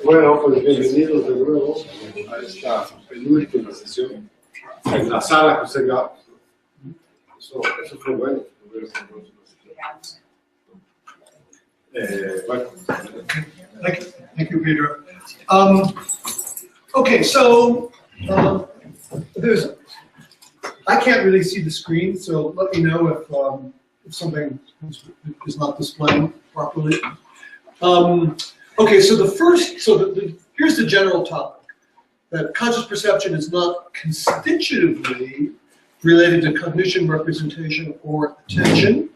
Bueno, pues bienvenidos de nuevo a esta penúltima sesión en la sala José Gaos. Eso fue bueno. Bueno. Thank you, Pedro. Okay, so I can't really see the screen, so let me know if something is not displaying properly. Okay, so here's the general topic, that conscious perception is not constitutively related to cognition, representation, or attention.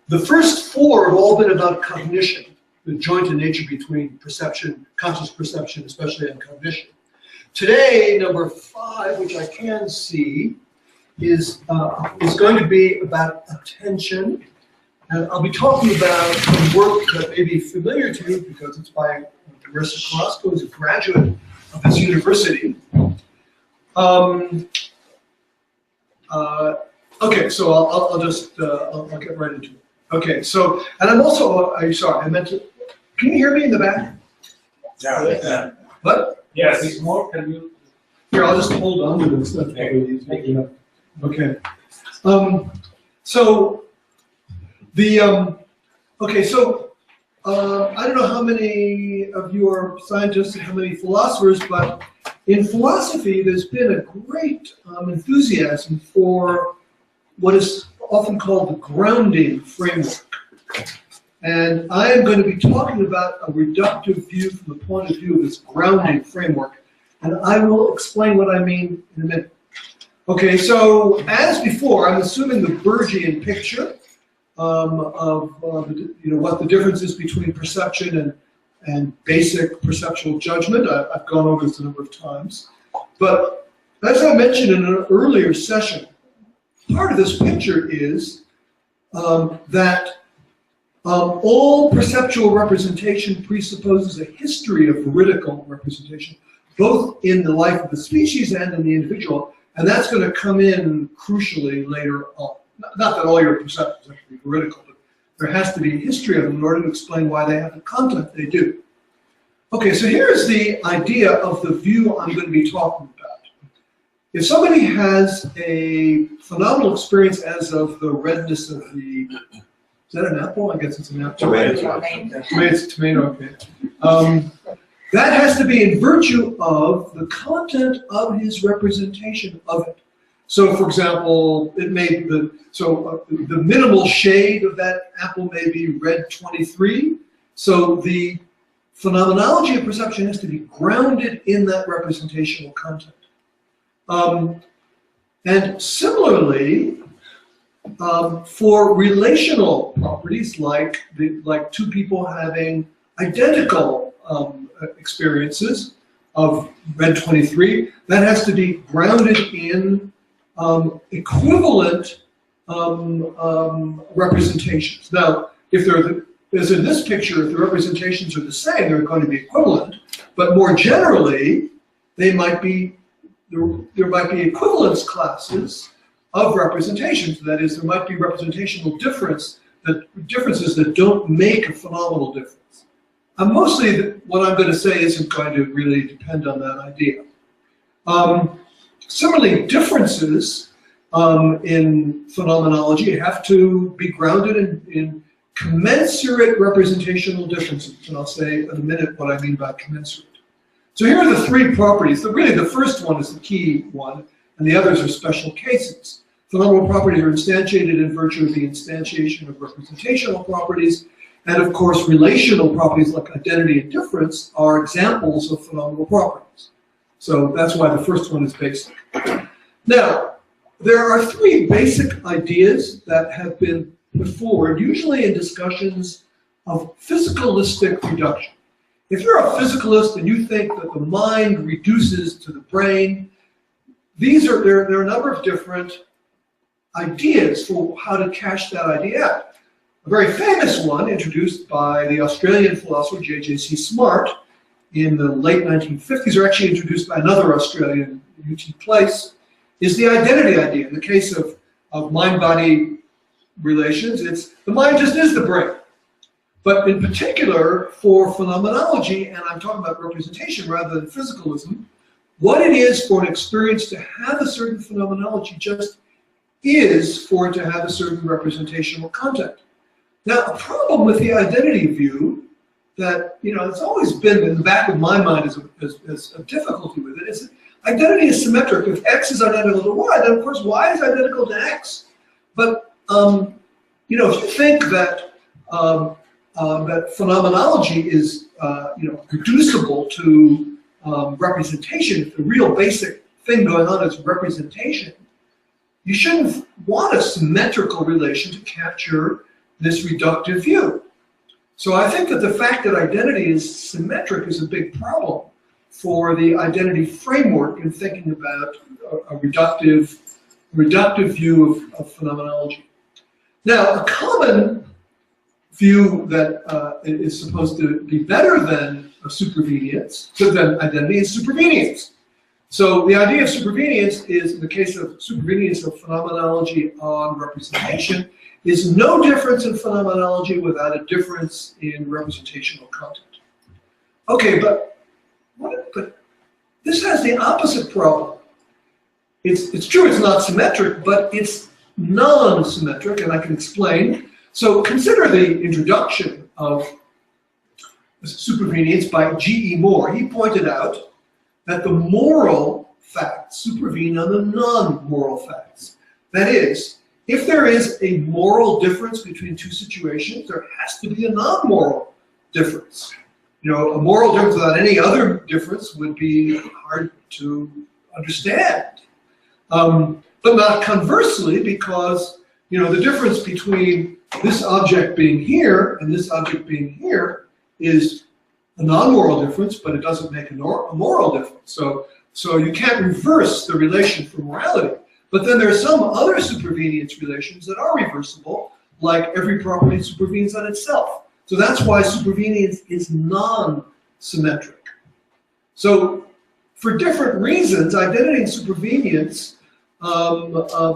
The first four have all been about cognition, the joint in nature between perception, conscious perception, especially, and cognition. Today, number 5, which I can see, is going to be about attention. And I'll be talking about some work that may be familiar to you because it's by Marzo, who is a graduate of this university. Okay, so I'll get right into it. Okay, so, and I'm also, sorry, I meant to, can you hear me in the back? Yeah. What? Yes. More, can you? Here, I'll just hold on to this. That's probably easier. Okay. I don't know how many of you are scientists and how many philosophers, but in philosophy there's been a great enthusiasm for what is often called the grounding framework. And I am going to be talking about a reductive view from the point of view of this grounding framework, and I will explain what I mean in a minute. Okay, so as before, I'm assuming the Bergian picture of what the difference is between perception and basic perceptual judgment. I've gone over this a number of times. But as I mentioned in an earlier session, part of this picture is that all perceptual representation presupposes a history of veridical representation, both in the life of the species and in the individual, and that's going to come in crucially later on. Not that all your perceptions have to be veridical, but there has to be a history of them in order to explain why they have the content they do. Okay, so here's the idea of the view I'm going to be talking about. If somebody has a phenomenal experience as of the redness of the, is that an apple? I guess it's an apple. Tomato. Tomato, okay. That has to be in virtue of the content of his representation of it. So, for example, the minimal shade of that apple may be red 23. So the phenomenology of perception has to be grounded in that representational content. And similarly, for relational properties, like two people having identical experiences of red 23, that has to be grounded in equivalent representations. Now, if they're as in this picture, if the representations are the same, they're going to be equivalent. But more generally, there might be equivalence classes of representations. That is, there might be representational differences that don't make a phenomenal difference. And mostly, what I'm going to say isn't going to really depend on that idea. Similarly, differences in phenomenology have to be grounded in commensurate representational differences. And I'll say in a minute what I mean by commensurate. So here are the 3 properties. Really, the first one is the key one, and the others are special cases. Phenomenal properties are instantiated in virtue of the instantiation of representational properties. And of course, relational properties like identity and difference are examples of phenomenal properties. So that's why the first one is basic. Now, there are 3 basic ideas that have been put forward, usually in discussions of physicalistic reduction. If you're a physicalist and you think that the mind reduces to the brain, there are a number of different ideas for how to cash that idea out. A very famous one, introduced by the Australian philosopher J.J.C. Smart in the late 1950s, or actually introduced by another Australian, U.T. Place, is the identity idea. In the case of mind-body relations, the mind just is the brain. But in particular, for phenomenology, and I'm talking about representation rather than physicalism, what it is for an experience to have a certain phenomenology just is for it to have a certain representational content. Now, a problem with the identity view that, it's always been in the back of my mind as a difficulty with it is that identity is symmetric. If X is identical to Y, then of course Y is identical to X. But, if you think that that phenomenology is, reducible to representation, if the real basic thing going on is representation, you shouldn't want a symmetrical relation to capture this reductive view. So I think that the fact that identity is symmetric is a big problem for the identity framework in thinking about a reductive view of phenomenology. Now, a common view that is supposed to be better than a supervenience, so then identity is supervenience. So the idea of supervenience is, in the case of supervenience of phenomenology on representation, is no difference in phenomenology without a difference in representational content. Okay, but this has the opposite problem. It's true it's not symmetric, but it's non-symmetric, and I can explain. So consider the introduction of supervenience by G.E. Moore. He pointed out that the moral facts supervene on the non-moral facts. That is, if there is a moral difference between two situations, there has to be a non-moral difference. A moral difference without any other difference would be hard to understand. But not conversely, because the difference between this object being here and this object being here is a non-moral difference, but it doesn't make a moral difference. So you can't reverse the relation for morality. But then there are some other supervenience relations that are reversible, like every property supervenes on itself. So that's why supervenience is non-symmetric. So for different reasons, identity and supervenience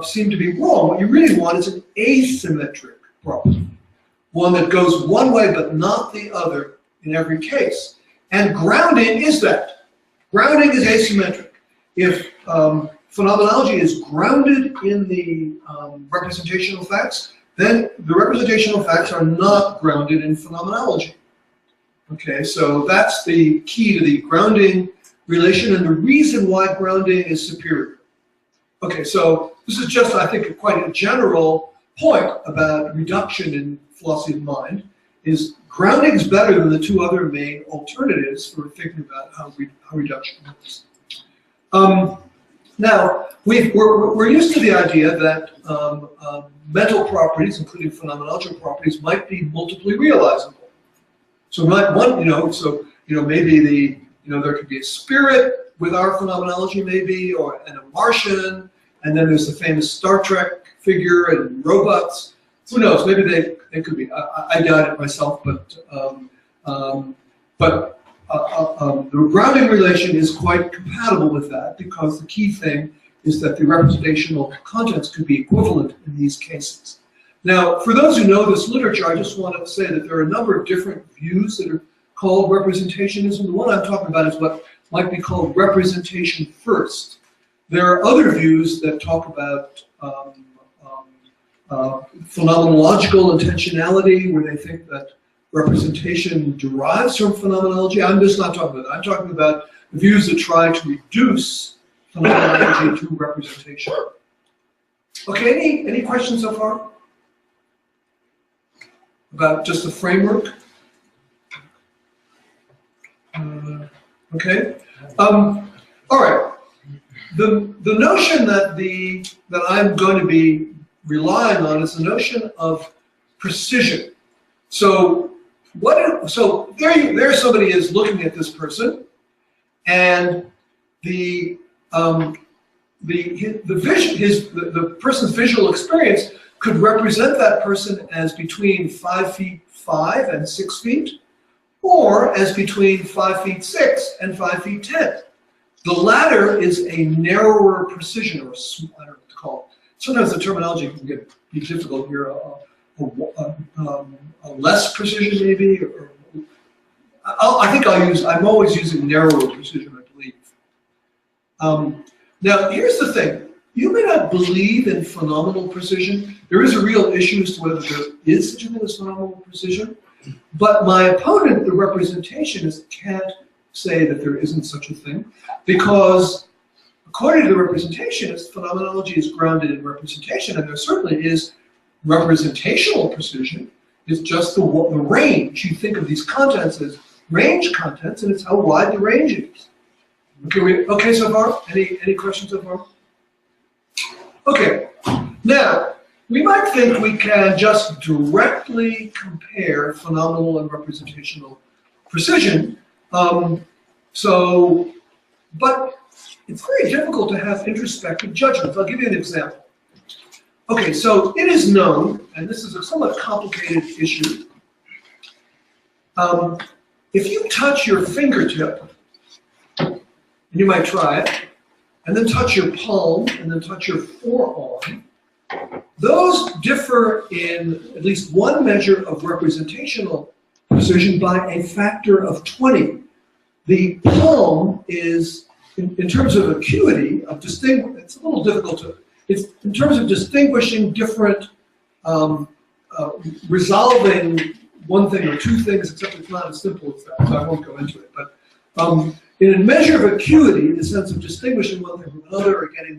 seem to be wrong. What you really want is an asymmetric property, one that goes one way but not the other in every case. And grounding is that. Grounding is asymmetric. If phenomenology is grounded in the representational facts, then the representational facts are not grounded in phenomenology. Okay, so that's the key to the grounding relation and the reason why grounding is superior. Okay, so this is just, I think, quite a general point about reduction in philosophy of mind, is grounding is better than the two other main alternatives for thinking about how reduction works. Now, we're used to the idea that mental properties, including phenomenological properties, might be multiply realizable. So maybe there could be a spirit with our phenomenology, maybe, and a Martian, and then there's the famous Star Trek figure and robots. Who knows? Maybe they could be. I doubt it myself, but the grounding relation is quite compatible with that, because the key thing is that the representational contents could be equivalent in these cases. Now, for those who know this literature, I just want to say that there are a number of different views that are called representationism. The one I'm talking about is what might be called representation first. There are other views that talk about phenomenological intentionality, where they think that representation derives from phenomenology. I'm just not talking about that. I'm talking about the views that try to reduce phenomenology to representation. Okay, any questions so far? About just the framework? Okay. All right. The notion that I'm going to be relying on is the notion of precision. So there somebody is looking at this person, and the person's visual experience could represent that person as between 5'5" and 6 feet, or as between 5'6" and 5'10". The latter is a narrower precision, or I don't know what to call it. Sometimes the terminology can be difficult here. I'll less precision maybe, or I'm always using narrower precision, I believe. Now, here's the thing. You may not believe in phenomenal precision. There is a real issue as to whether there is such a thing as phenomenal precision. But my opponent, the representationist, can't say that there isn't such a thing, because according to the representationist, phenomenology is grounded in representation, and there certainly is representational precision. It's just the range. You think of these contents as range contents, and it's how wide the range is. Okay so far? Any questions so far? Okay. Now, we might think we can just directly compare phenomenal and representational precision. But it's very difficult to have introspective judgments. I'll give you an example. Okay, so it is known, and this is a somewhat complicated issue, if you touch your fingertip, and you might try it, and then touch your palm, and then touch your forearm, those differ in at least one measure of representational precision by a factor of 20. The palm is, in terms of acuity, it's a little difficult to, it's in terms of distinguishing different, resolving one thing or two things, except it's not as simple as that, so I won't go into it. But in a measure of acuity, in the sense of distinguishing one thing from another, or getting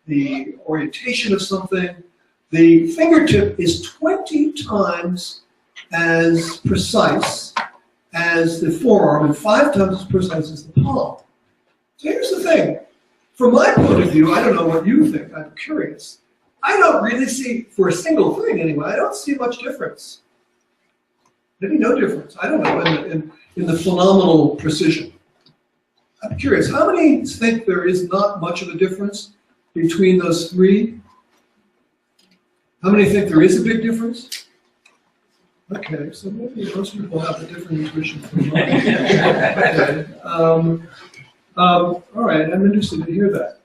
the orientation of something, the fingertip is 20 times as precise as the forearm and 5 times as precise as the palm. So here's the thing. From my point of view, I don't know what you think, I'm curious. I don't really see, for a single thing anyway, I don't see much difference. Maybe no difference, I don't know, in the phenomenal precision. I'm curious, how many think there is not much of a difference between those three? How many think there is a big difference? Okay, so maybe most people have a different intuition from mine. Okay. All right, I'm interested to hear that.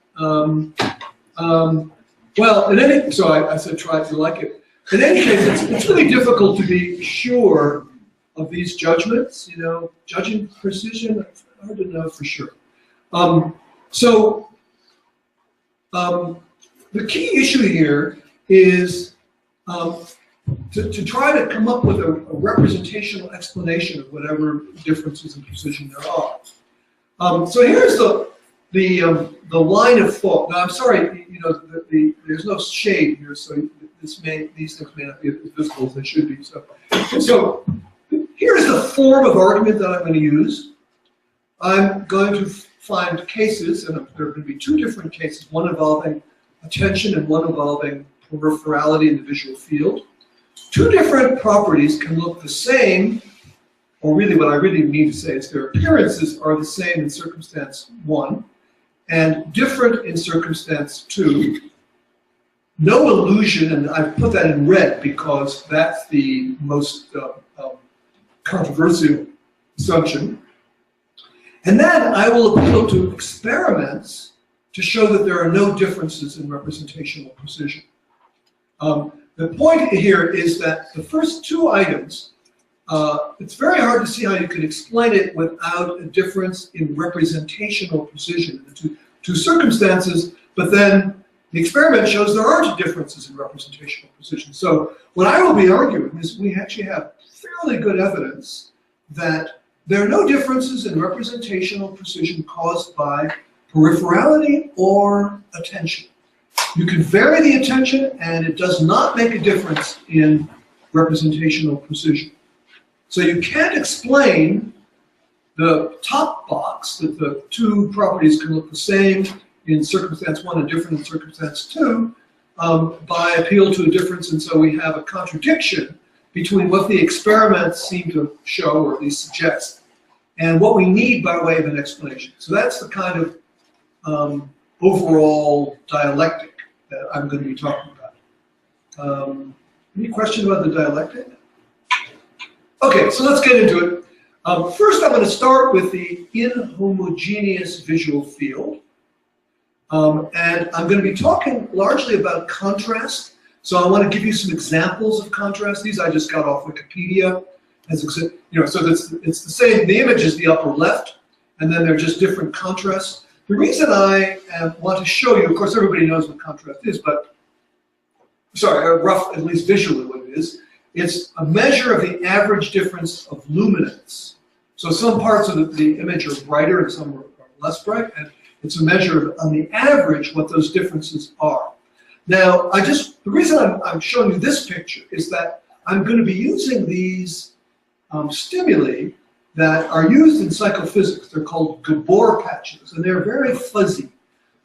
Well, so I said try if you like it. In any case, it's really difficult to be sure of these judgments. You know, judging precision, it's hard to know for sure. The key issue here is to try to come up with a representational explanation of whatever differences in precision there are. So here's the line of thought. Now I'm sorry, you know, there's no shade here, so these things may not be as visible as they should be. So here's the form of argument that I'm going to use. I'm going to find cases, and there are going to be 2 different cases, one involving attention and one involving peripherality in the visual field. 2 different properties can look the same, or really what I really mean to say is their appearances are the same in circumstance 1 and different in circumstance 2. No illusion, and I've put that in red because that's the most controversial assumption. And then I will appeal to experiments to show that there are no differences in representational precision. The point here is that the first 2 items, it's very hard to see how you can explain it without a difference in representational precision in the two circumstances, but then the experiment shows there aren't differences in representational precision. So what I will be arguing is we actually have fairly good evidence that there are no differences in representational precision caused by peripherality or attention. You can vary the attention and it does not make a difference in representational precision. So you can't explain the top box, that the 2 properties can look the same in circumstance 1 and different in circumstance 2, by appeal to a difference, and so we have a contradiction between what the experiments seem to show, or at least suggest, and what we need by way of an explanation. So that's the kind of overall dialectic that I'm going to be talking about. Any questions about the dialectic? Okay, so let's get into it. First, I'm going to start with the inhomogeneous visual field. And I'm going to be talking largely about contrast, So I want to give you some examples of contrast. These I just got off Wikipedia. As so it's the same. The image is the upper left, and then they're just different contrasts. The reason I want to show you, of course, everybody knows what contrast is, but sorry, rough, at least visually, what it is. It's a measure of the average difference of luminance. So some parts of the image are brighter and some are less bright, and it's a measure of, on the average, what those differences are. Now, the reason I'm showing you this picture is that I'm going to be using these stimuli that are used in psychophysics. They're called Gabor patches, and they're very fuzzy.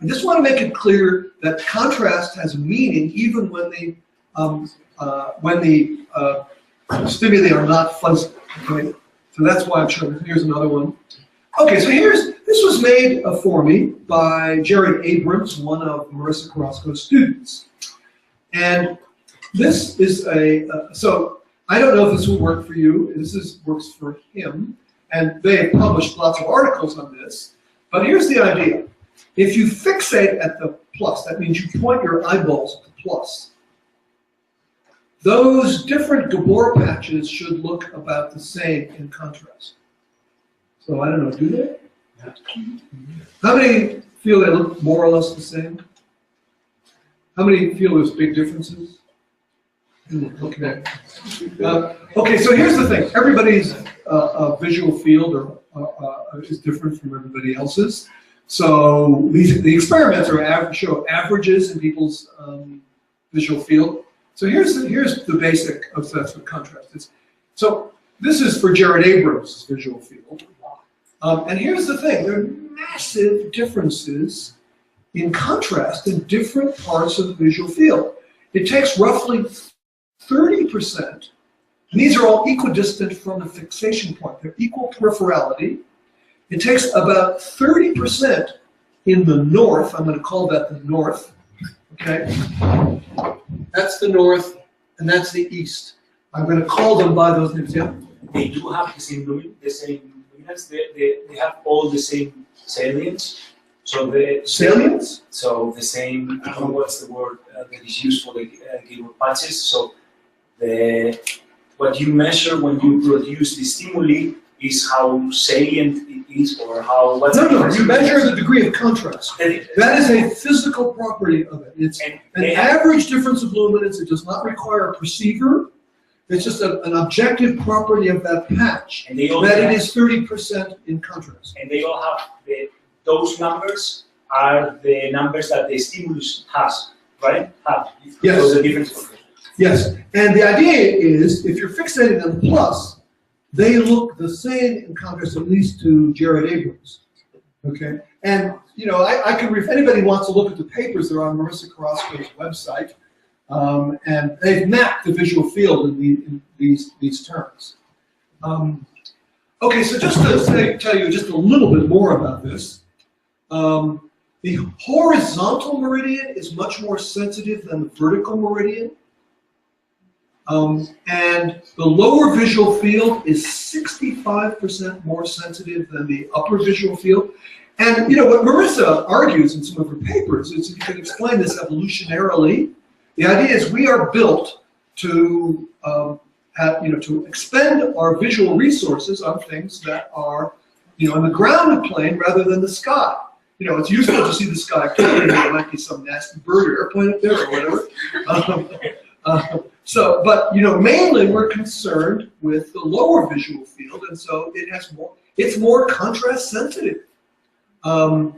I just want to make it clear that contrast has meaning even when the stimuli are not fuzzy. Okay? So that's why I'm showing. Here's another one. Okay, so this was made for me by Jared Abrams, one of Marissa Carrasco's students. And this is so I don't know if this will work for you. Works for him. And they have published lots of articles on this. But here's the idea. If you fixate at the plus, that means you point your eyeballs at the plus. Those different Gabor patches should look about the same in contrast. So I don't know, do they? How many feel they look more or less the same? How many feel there's big differences? Okay. Okay, so here's the thing. Everybody's visual field is different from everybody else's. So the experiments show averages in people's visual field. So here's the basic of that's what contrast is. So this is for Jared Abrams' visual field. And here's the thing, there are massive differences in contrast in different parts of the visual field. It takes roughly 30%, and these are all equidistant from the fixation point. They're equal peripherality. It takes about 30% in the north. I'm going to call that the north. Okay? That's the north, and that's the east. I'm going to call them by those names. Yeah? They do have the same luminance. They have all the same salience. So the salience? So the same, I don't know what's the word that is used for the Gabor patches. So what you measure when you produce the stimuli is how salient it is, or how what's No, you measure the degree of contrast. That is a physical property of it. It's an average difference of luminance. It does not require a perceiver. It's just an objective property of that patch, and that it is 30% in contrast. And they all have those numbers are the numbers that the stimulus has, right? Yes. Those are different. Yes, and the idea is if you're fixating on the plus, they look the same in contrast, at least to Jared Abrams. Okay, and you know I can if anybody wants to look at the papers, they're on Marissa Carrasco's website. And they've mapped the visual field in these terms. Okay, so just to tell you just a little bit more about this, the horizontal meridian is much more sensitive than the vertical meridian. And the lower visual field is 65% more sensitive than the upper visual field. And you know what Marissa argues in some of her papers is you can explain this evolutionarily. The idea is we are built to to expend our visual resources on things that are in the ground plane rather than the sky. You know, it's useful to see the sky clearly. There might be some nasty bird or airplane up there or whatever. But mainly we're concerned with the lower visual field, and so it's more contrast sensitive. And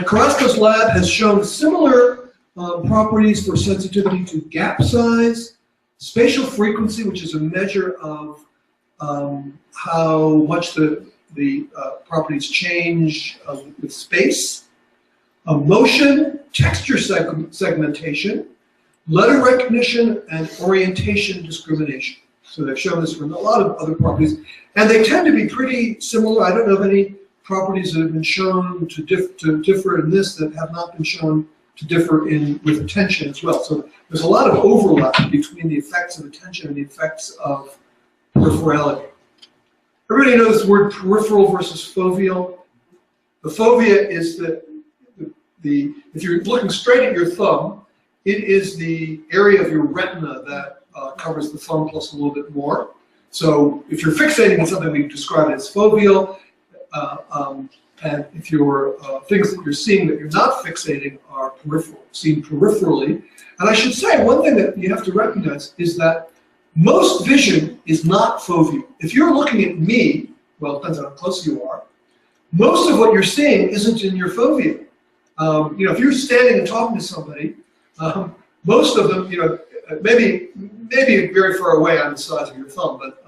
Carrasco's lab has shown similar properties for sensitivity to gap size, spatial frequency, which is a measure of how much the properties change with space, motion, texture segmentation, letter recognition, and orientation discrimination. So they've shown this for a lot of other properties, and they tend to be pretty similar. I don't know of any properties that have been shown to differ in this that have not been shown to differ with attention as well. So there's a lot of overlap between the effects of attention and the effects of peripherality. Everybody knows the word peripheral versus foveal. The fovea is the if you're looking straight at your thumb, it is the area of your retina that covers the thumb plus a little bit more. So if you're fixating on something, we describe it as foveal, and if your things that you're seeing that you're not fixating are peripheral, seen peripherally. And I should say, one thing that you have to recognize is that most vision is not foveal. If you're looking at me, well, it depends on how close you are, most of what you're seeing isn't in your fovea. You know, if you're standing and talking to somebody, most of them, you know, maybe very far away on the size of your thumb, but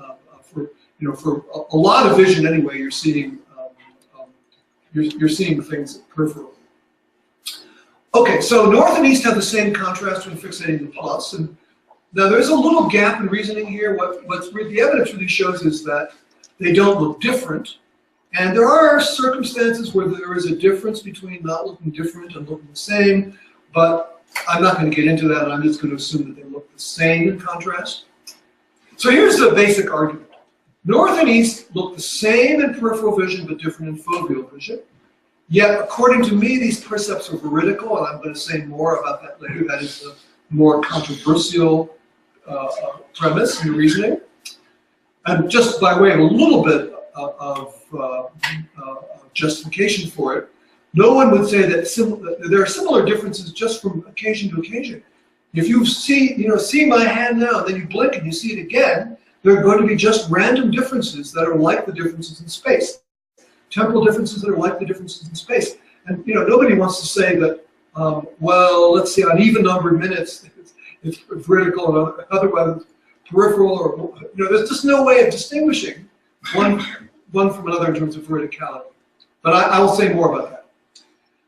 for a lot of vision anyway, you're seeing things peripherally. Okay, so north and east have the same contrast when fixating the plus, and now there's a little gap in reasoning here. What the evidence really shows is that they don't look different, and there are circumstances where there is a difference between not looking different and looking the same, but I'm not going to get into that. I'm just going to assume that they look the same in contrast. So here's the basic argument. North and east look the same in peripheral vision, but different in foveal vision. Yet, according to me, these percepts are veridical, and I'm going to say more about that later. That is the more controversial premise in reasoning. And just by way of a little bit of justification for it, no one would say that there are similar differences just from occasion to occasion. If you see my hand now, then you blink and you see it again, there are going to be just random differences that are like the differences in space. Temporal differences that are like the differences in space. And nobody wants to say that, well, let's see, on even numbered minutes, it's vertical and otherwise peripheral, or there's just no way of distinguishing one from another in terms of verticality. But I will say more about that.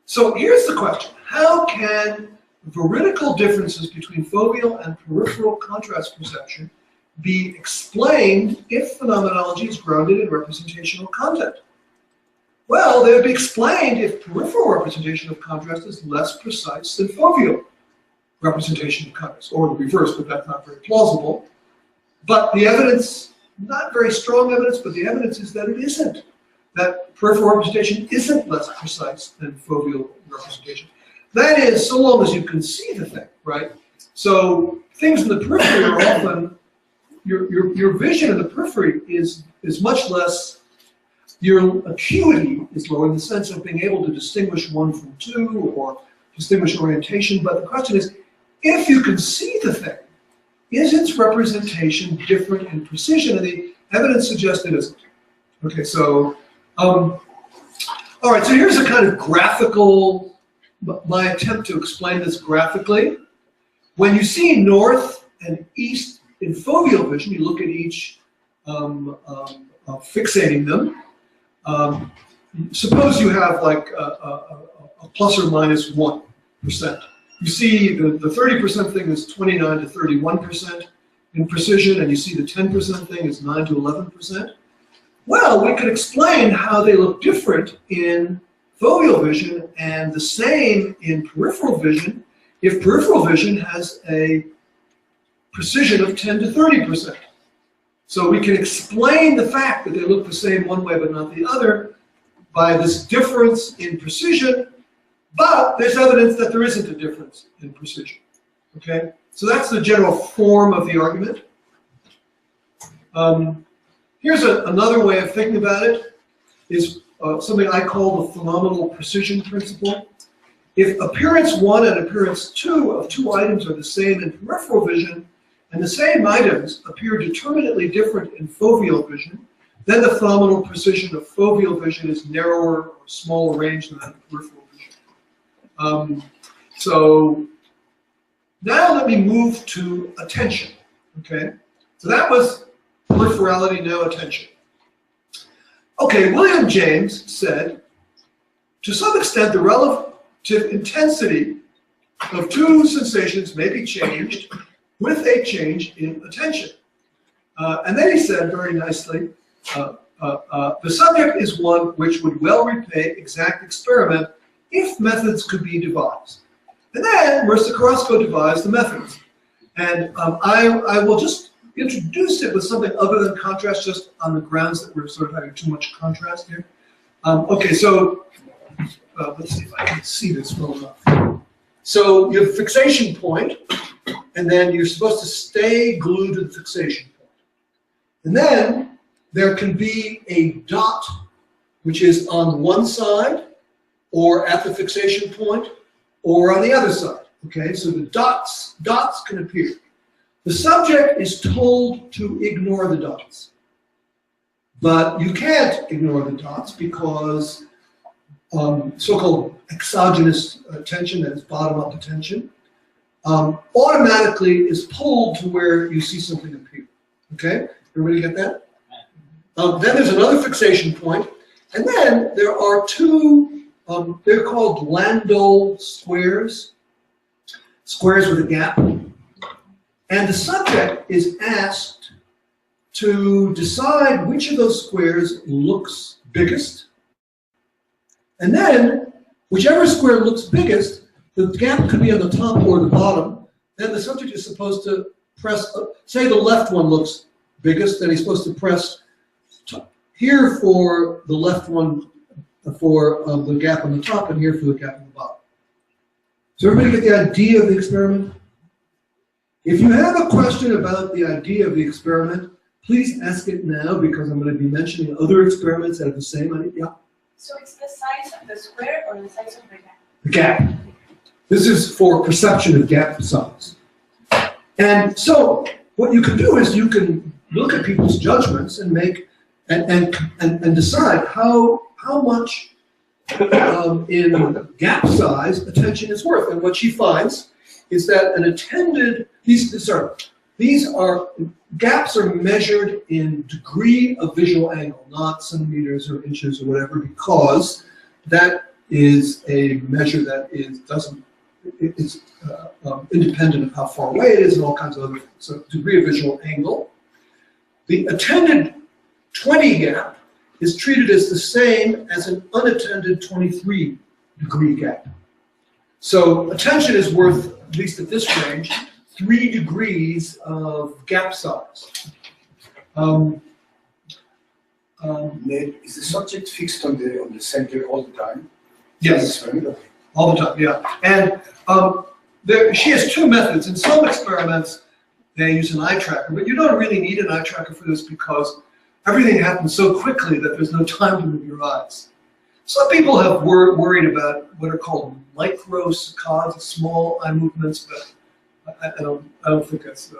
So here's the question: how can veridical differences between foveal and peripheral contrast perception be explained if phenomenology is grounded in representational content? Well, they would be explained if peripheral representation of contrast is less precise than foveal representation of contrast, or the reverse, but that's not very plausible. But the evidence, not very strong evidence, but the evidence is that it isn't. That peripheral representation isn't less precise than foveal representation. That is, so long as you can see the thing, right? So things in the periphery are often, your vision in the periphery is much less. Your acuity is lower in the sense of being able to distinguish one from two or distinguish orientation. But the question is, if you can see the thing, is its representation different in precision? And the evidence suggests it isn't. Okay, so, all right, so here's a kind of graphical, my attempt to explain this graphically. When you see north and east in foveal vision, you look at each fixating them. Suppose you have like a plus or minus 1%. You see the 30% thing is 29 to 31% in precision, and you see the 10% thing is 9 to 11%. Well, we could explain how they look different in foveal vision and the same in peripheral vision if peripheral vision has a precision of 10 to 30%. So we can explain the fact that they look the same one way but not the other by this difference in precision, but there's evidence that there isn't a difference in precision. Okay? So that's the general form of the argument. Here's another way of thinking about it, is something I call the phenomenal precision principle. If appearance 1 and appearance 2 of two items are the same in peripheral vision, and the same items appear determinately different in foveal vision, then the phenomenal precision of foveal vision is narrower or smaller range than that of peripheral vision. So now let me move to attention. Okay, so that was peripherality, now attention. Okay, William James said, to some extent, the relative intensity of two sensations may be changed with a change in attention. And then he said very nicely, the subject is one which would well repay exact experiment if methods could be devised. And then Mercer-Carrasco devised the methods. And I will just introduce it with something other than contrast, just on the grounds that we're sort of having too much contrast here. Okay, so let's see if I can see this well enough. So you have a fixation point, and then you're supposed to stay glued to the fixation point. And then there can be a dot, which is on one side, or at the fixation point, or on the other side. Okay, so the dots can appear. The subject is told to ignore the dots. But you can't ignore the dots because so-called exogenous attention, that is bottom-up attention, automatically is pulled to where you see something appear. Okay? Everybody get that? Then there's another fixation point, and then there are two, they're called Landau squares, squares with a gap, and the subject is asked to decide which of those squares looks biggest, and then whichever square looks biggest, the gap could be on the top or the bottom, then the subject is supposed to press, say the left one looks biggest, then he's supposed to press here for the left one for the gap on the top and here for the gap on the bottom. Does everybody get the idea of the experiment? If you have a question about the idea of the experiment, please ask it now because I'm going to be mentioning other experiments that have the same idea. Yeah? So it's the size of the square or the size of the gap? The gap. This is for perception of gap size. And so what you can do is you can look at people's judgments and make and decide how much in gap size attention is worth. And what she finds is that an attended, these are gaps are measured in degree of visual angle, not centimeters or inches or whatever, because that is a measure that is independent of how far away it is and all kinds of other things. So degree of visual angle. The attended 20 gap is treated as the same as an unattended 23 degree gap. So attention is worth, at least at this range, 3 degrees of gap size. Is the subject fixed on the center all the time? Yes, all the time, yeah. And she has 2 methods. In some experiments, they use an eye tracker, but you don't really need an eye tracker for this because everything happens so quickly that there's no time to move your eyes. Some people have worried about what are called microsaccades, small eye movements, but I don't think that's so.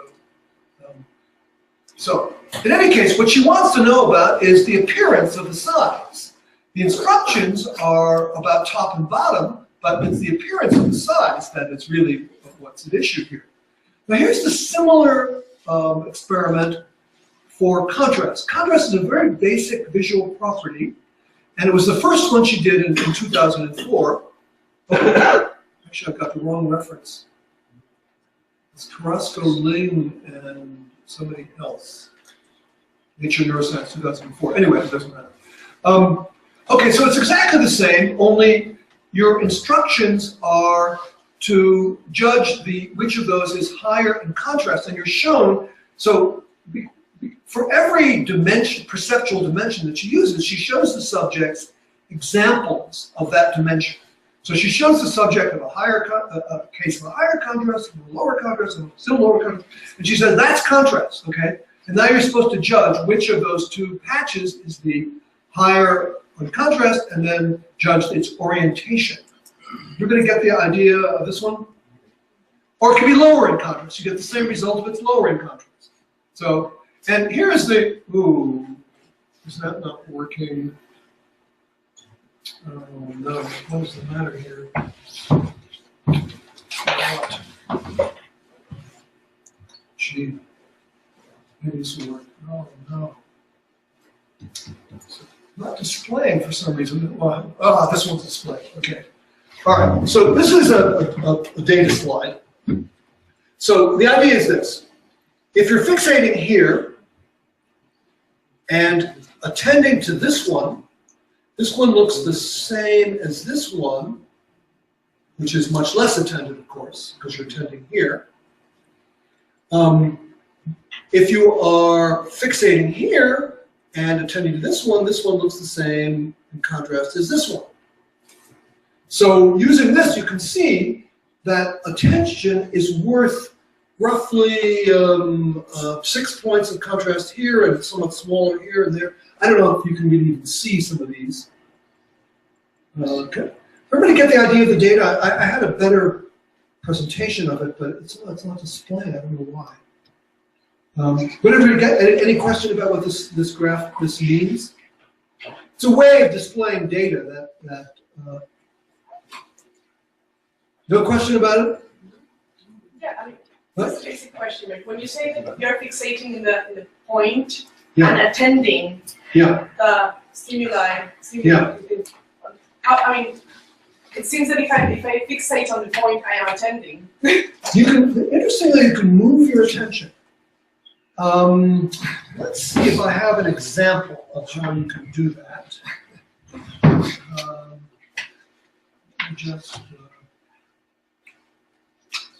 So, in any case, what she wants to know about is the appearance of the size. The instructions are about top and bottom, but it's the appearance of the size that is really what's at issue here. Now, here's the similar experiment for contrast. Contrast is a very basic visual property, and it was the first one she did in 2004. Oh, actually, I've got the wrong reference. It's Carrasco, Ling, and somebody else. Nature Neuroscience 2004. Anyway, it doesn't matter. Okay, so it's exactly the same, only your instructions are to judge which of those is higher in contrast, and you're shown, so for every dimension, perceptual dimension that she uses, she shows the subjects examples of that dimension. So she shows the subject of a case of a higher contrast, of a lower contrast, and still lower contrast, and she says that's contrast, okay? And now you're supposed to judge which of those 2 patches is the higher on contrast, and then judge its orientation. You're going to get the idea of this one? Or it can be lower in contrast. You get the same result if it's lower in contrast. So, and here is the, ooh, is that not working? Oh no, what is the matter here? Gee, maybe this will work. Oh no. Not displaying for some reason. Well, this one's displayed. Okay. All right. So this is a data slide. So the idea is this. If you're fixating here and attending to this one looks the same as this one, which is much less attended, of course, because you're attending here. If you are fixating here and attending to this one looks the same in contrast as this one. So using this, you can see that attention is worth roughly 6 points of contrast here and somewhat smaller here and there. I don't know if you can really even see some of these. Okay. Everybody get the idea of the data? I had a better presentation of it, but it's not displayed. I don't know why. But everybody get any question about what this graph means? It's a way of displaying data that no question about it? Yeah, I mean, What? it's a basic question. Like, when you say that you're fixating in the point Yeah. and attending Yeah. the stimuli, Yeah. I mean, it seems that if I fixate on the point, I am attending. You can, interestingly, you can move your attention. Let's see if I have an example of how you can do that. Just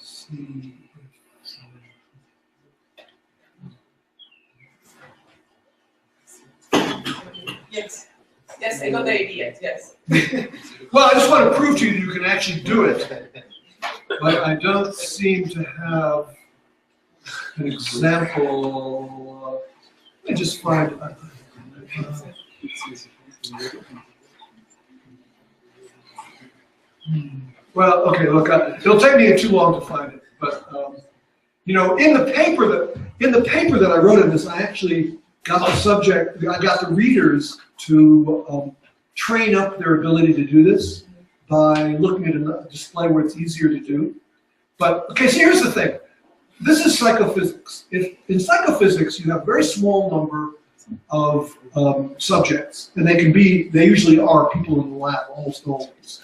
see. Yes. Yes, I got the idea. Yes. Well, I just want to prove to you you can actually do it. But I don't seem to have an example. Let me just find. Well, okay. Look, it'll take me too long to find it. But you know, in the paper that I wrote in this, I actually got the subject. I got the readers to train up their ability to do this by looking at a display where it's easier to do. But okay, so here's the thing. This is psychophysics. If in psychophysics you have a very small number of subjects, and they usually are people in the lab, almost always.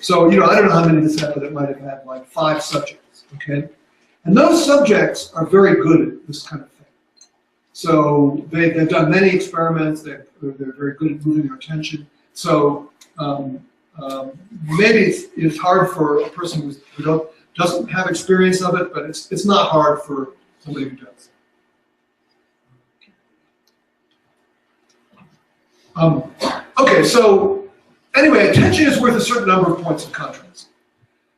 So, you know, I don't know how many this had, but it might have had like 5 subjects, okay? And those subjects are very good at this kind of thing. So they've done many experiments, they're very good at moving their attention. So maybe it's hard for a person who doesn't have experience of it, but it's not hard for somebody who does. Okay, so anyway, attention is worth a certain number of points of contrast.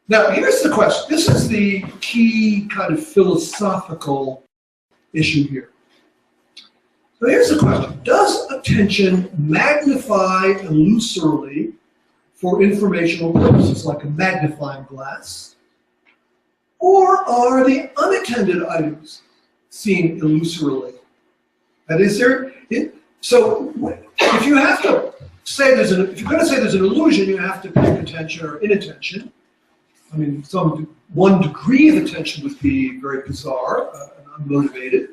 Now, here's the question. This is the key kind of philosophical issue here. So here's the question. Does attention magnify illusorily for informational purposes, like a magnifying glass? Or are the unattended items seen illusorily? That is, so if you have to say if you're going to say there's an illusion, you have to pick attention or inattention. I mean, one degree of attention would be very bizarre and unmotivated.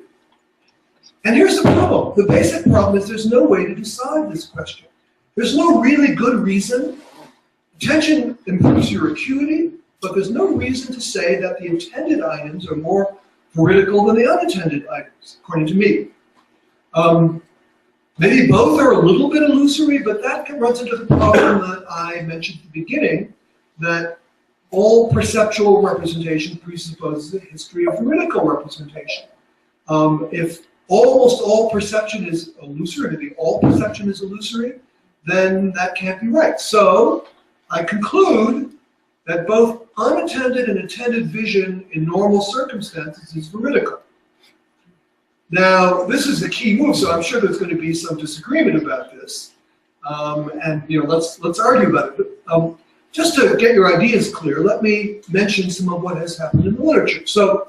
And here's the problem. The basic problem is there's no way to decide this question. There's no really good reason. Attention improves your acuity, but there's no reason to say that the attended items are more veridical than the unattended items, according to me. Maybe both are a little bit illusory, but that runs into the problem that I mentioned at the beginning, that all perceptual representation presupposes a history of veridical representation. If almost all perception is illusory, maybe all perception is illusory, then that can't be right. So I conclude that both unattended and attended vision in normal circumstances is veridical. Now, this is the key move, so I'm sure there's going to be some disagreement about this, and you know, let's argue about it. But, just to get your ideas clear, let me mention some of what has happened in the literature. So,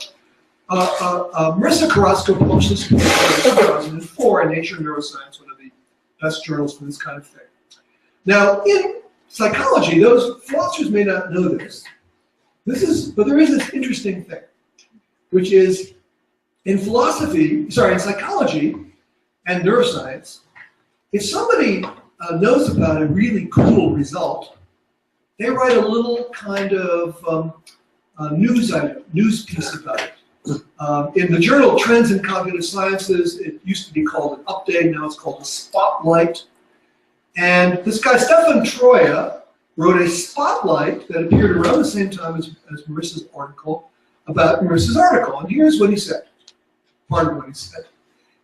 Marissa Carrasco published this in 2004 in Nature Neuroscience, one of the best journals for this kind of thing. Now, in psychology, those philosophers may not know this. But there is this interesting thing, which is in psychology and neuroscience, if somebody knows about a really cool result, they write a little kind of news piece about it. In the journal Trends in Cognitive Sciences, it used to be called an update, now it's called a spotlight. And this guy, Stefan Troya, wrote a spotlight that appeared around the same time as Marissa's article about Marissa's article. And here's what he said, part of what he said.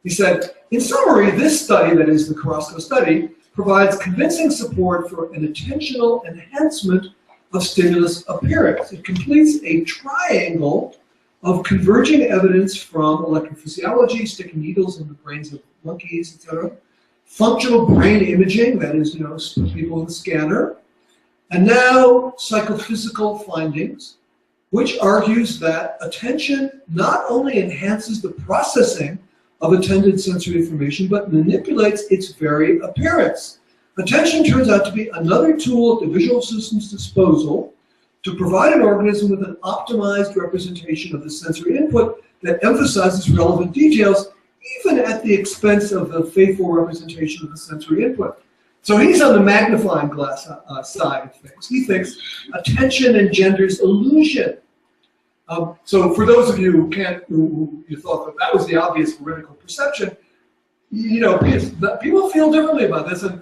He said, in summary, this study, that is the Carrasco study, provides convincing support for an attentional enhancement of stimulus appearance. It completes a triangle of converging evidence from electrophysiology, sticking needles in the brains of monkeys, etc., functional brain imaging, that is, people in the scanner, and now psychophysical findings, which argues that attention not only enhances the processing of attended sensory information, but manipulates its very appearance. Attention turns out to be another tool at the visual system's disposal to provide an organism with an optimized representation of the sensory input that emphasizes relevant details, even at the expense of the faithful representation of the sensory input. So he's on the magnifying glass side of things. He thinks attention engenders illusion. So for those of you who you thought that was the obvious veridical perception, people feel differently about this, and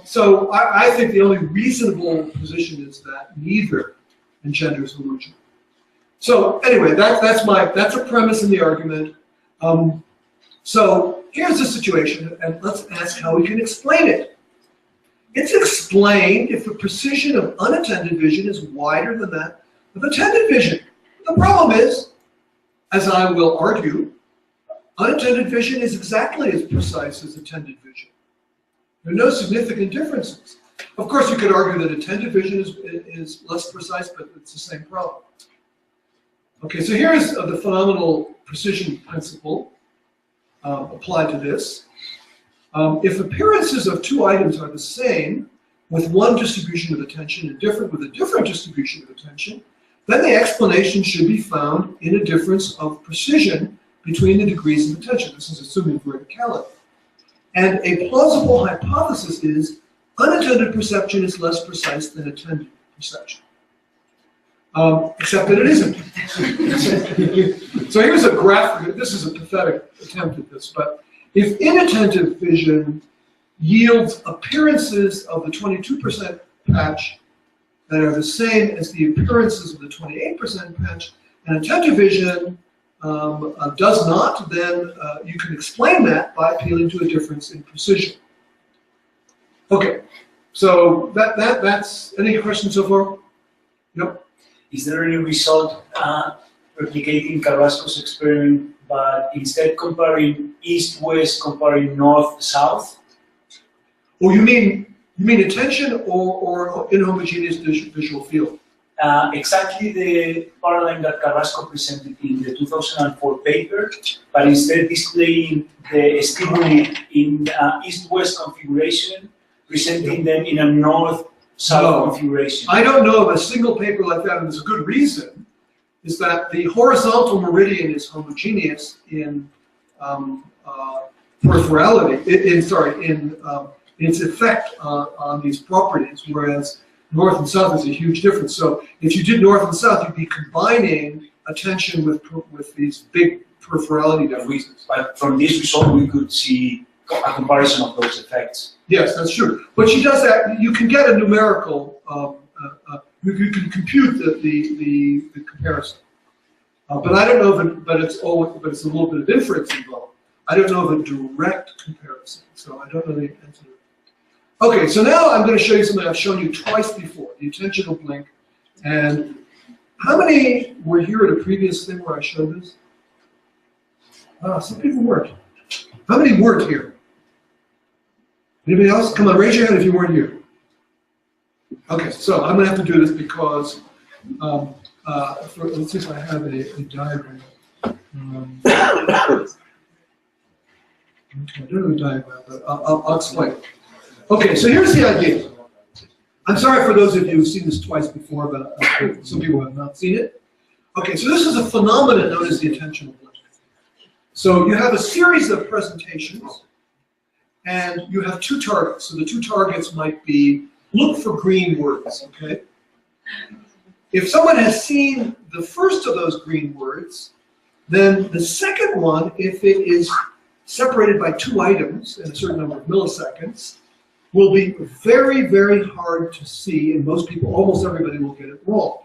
so I think the only reasonable position is that neither engenders illusion. So anyway, that's a premise in the argument. So here's the situation, and let's ask how we can explain it. It's explained if the precision of unattended vision is wider than that of attended vision. The problem is, as I will argue, unattended vision is exactly as precise as attended vision. There are no significant differences. Of course, you could argue that attended vision is less precise, but it's the same problem. Okay, so here's the phenomenal precision principle applied to this. If appearances of two items are the same, with one distribution of attention and different with a different distribution of attention, then the explanation should be found in a difference of precision between the degrees of attention. This is assuming verticality. And a plausible hypothesis is unattended perception is less precise than attended perception. Except that it isn't. So here's a graph. This is a pathetic attempt at this, but if inattentive vision yields appearances of the 22% patch that are the same as the appearances of the 28% patch, and attentive vision does not, then you can explain that by appealing to a difference in precision. Okay, so that's, any questions so far? Yep. Is there any result replicating Carrasco's experiment, but instead comparing east-west, comparing north-south? Oh, you mean attention or inhomogeneous visual field? Exactly the paradigm that Carrasco presented in the 2004 paper, but instead displaying the stimuli in east-west configuration, presenting them in a north-south configuration. I don't know of a single paper like that, and there's a good reason, is that the horizontal meridian is homogeneous in peripherality, in its effect on these properties, whereas north and south is a huge difference. So if you did north and south, you'd be combining attention with these big peripherality differences. But from this result, we could see a comparison of those effects. Yes, that's true. But she does that. You can get a numerical. You can compute the comparison. But I don't know if it, but it's a little bit of inference involved. I don't know of a direct comparison, so I don't know the answer. Okay, so now I'm going to show you something I've shown you twice before, the attentional blink. And how many were here at a previous thing where I showed this? Some people weren't. How many weren't here? Anybody else? Come on, raise your hand if you weren't here. Okay, so I'm going to have to do this because, let's see if I have a diagram. I don't have a diagram, but I'll explain. Okay, so here's the idea. I'm sorry for those of you who've seen this twice before, but some people have not seen it. Okay, so this is a phenomenon known as the attentional blink. So you have a series of presentations, and you have two targets. So the two targets might be, look for green words, okay? If someone has seen the first of those green words, then the second one, if it is separated by two items in a certain number of milliseconds, will be very, very hard to see, and most people, almost everybody, will get it wrong.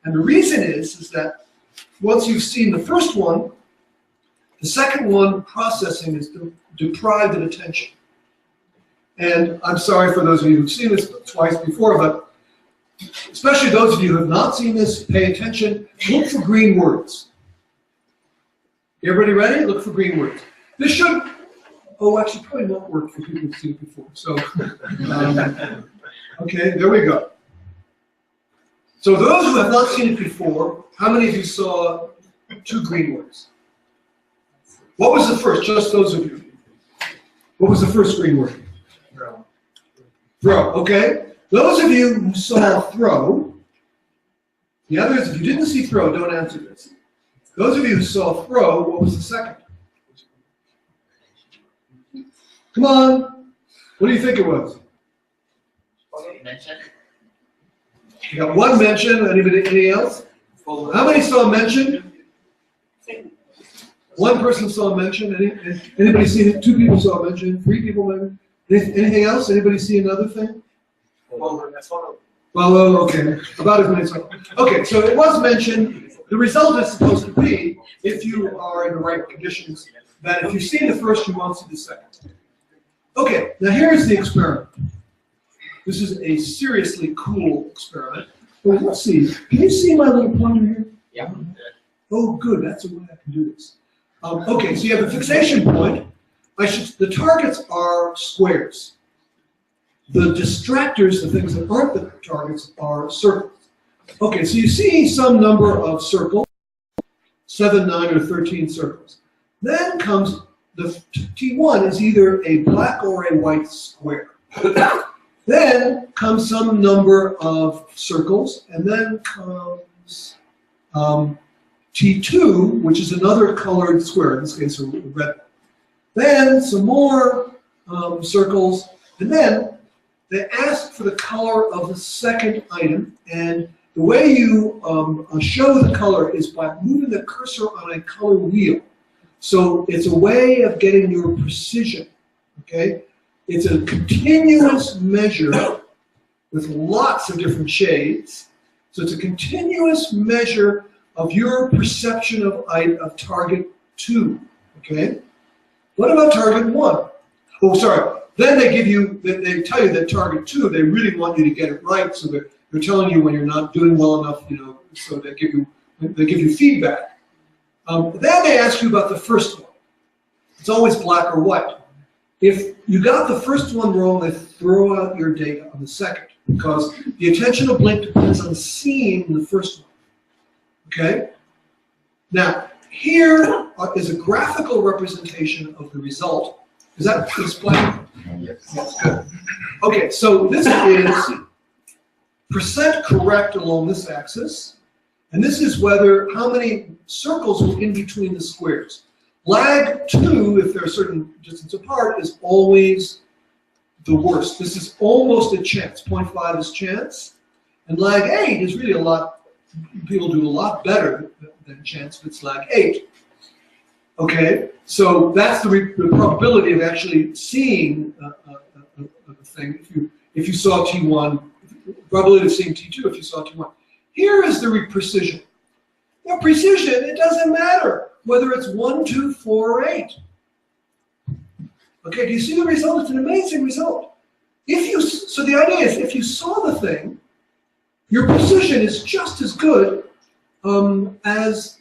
And the reason is that once you've seen the first one, the second one processing is deprived of attention. And I'm sorry for those of you who've seen this twice before, but especially those of you who have not seen this, pay attention. Look for green words. Everybody ready? Look for green words. This should, oh, actually probably won't work for people who've seen it before. So, okay, there we go. So those who have not seen it before, how many of you saw 2 green words? What was the first? Just those of you. What was the first green word? Throw. Throw, okay. Those of you who saw throw, the others, if you didn't see throw, don't answer this. Those of you who saw throw, what was the second? Come on. What do you think it was? Mention. You got 1 mention. Anybody? Anything else? How many saw mention? 1 person saw mention. Anybody see it? 2 people saw mention. 3 people mention. Anything else? Anybody see another thing? Well, okay. About as many saw. Okay, so it was mentioned. The result is supposed to be, if you are in the right conditions, that if you see the first, you won't see the second. Okay, now here's the experiment. This is a seriously cool experiment. Well, let's see. Can you see my little pointer here? Yeah. Oh, good. That's the way I can do this. Okay, so you have a fixation point. The targets are squares. The distractors, the things that aren't the targets, are circles. Okay, so you see some number of circles, 7, 9, or 13 circles. Then comes the T1 is either a black or a white square. Then comes some number of circles, and then comes T2, which is another colored square, in this case a red. Then some more circles, and then they ask for the color of the second item, and the way you show the color is by moving the cursor on a color wheel. So it's a way of getting your precision, okay? It's a continuous measure with lots of different shades. So it's a continuous measure of your perception of target 2, okay? What about target 1? Oh, sorry. Then they tell you that target 2, they really want you to get it right, so they're telling you when you're not doing well enough, you know, so they give you feedback. Then they ask you about the first one. It's always black or white. If you got the first one wrong, they throw out your data on the second, because the attentional blink depends on seeing the first one. Okay? Now, here is a graphical representation of the result. Is that explained? Yes. Yes, good. Okay, so this is percent correct along this axis, and this is how many circles are in between the squares. Lag 2, if they're a certain distance apart, is always the worst. This is almost a chance. 0.5 is chance. And lag 8 is really people do a lot better than chance if it's lag 8. Okay, so that's the probability of actually seeing a thing. If you saw T1, probability of seeing T2 if you saw T1. Here is the precision. Now precision, it doesn't matter whether it's 1, 2, 4, or 8. Okay, do you see the result? It's an amazing result. So the idea is, if you saw the thing, your precision is just as good as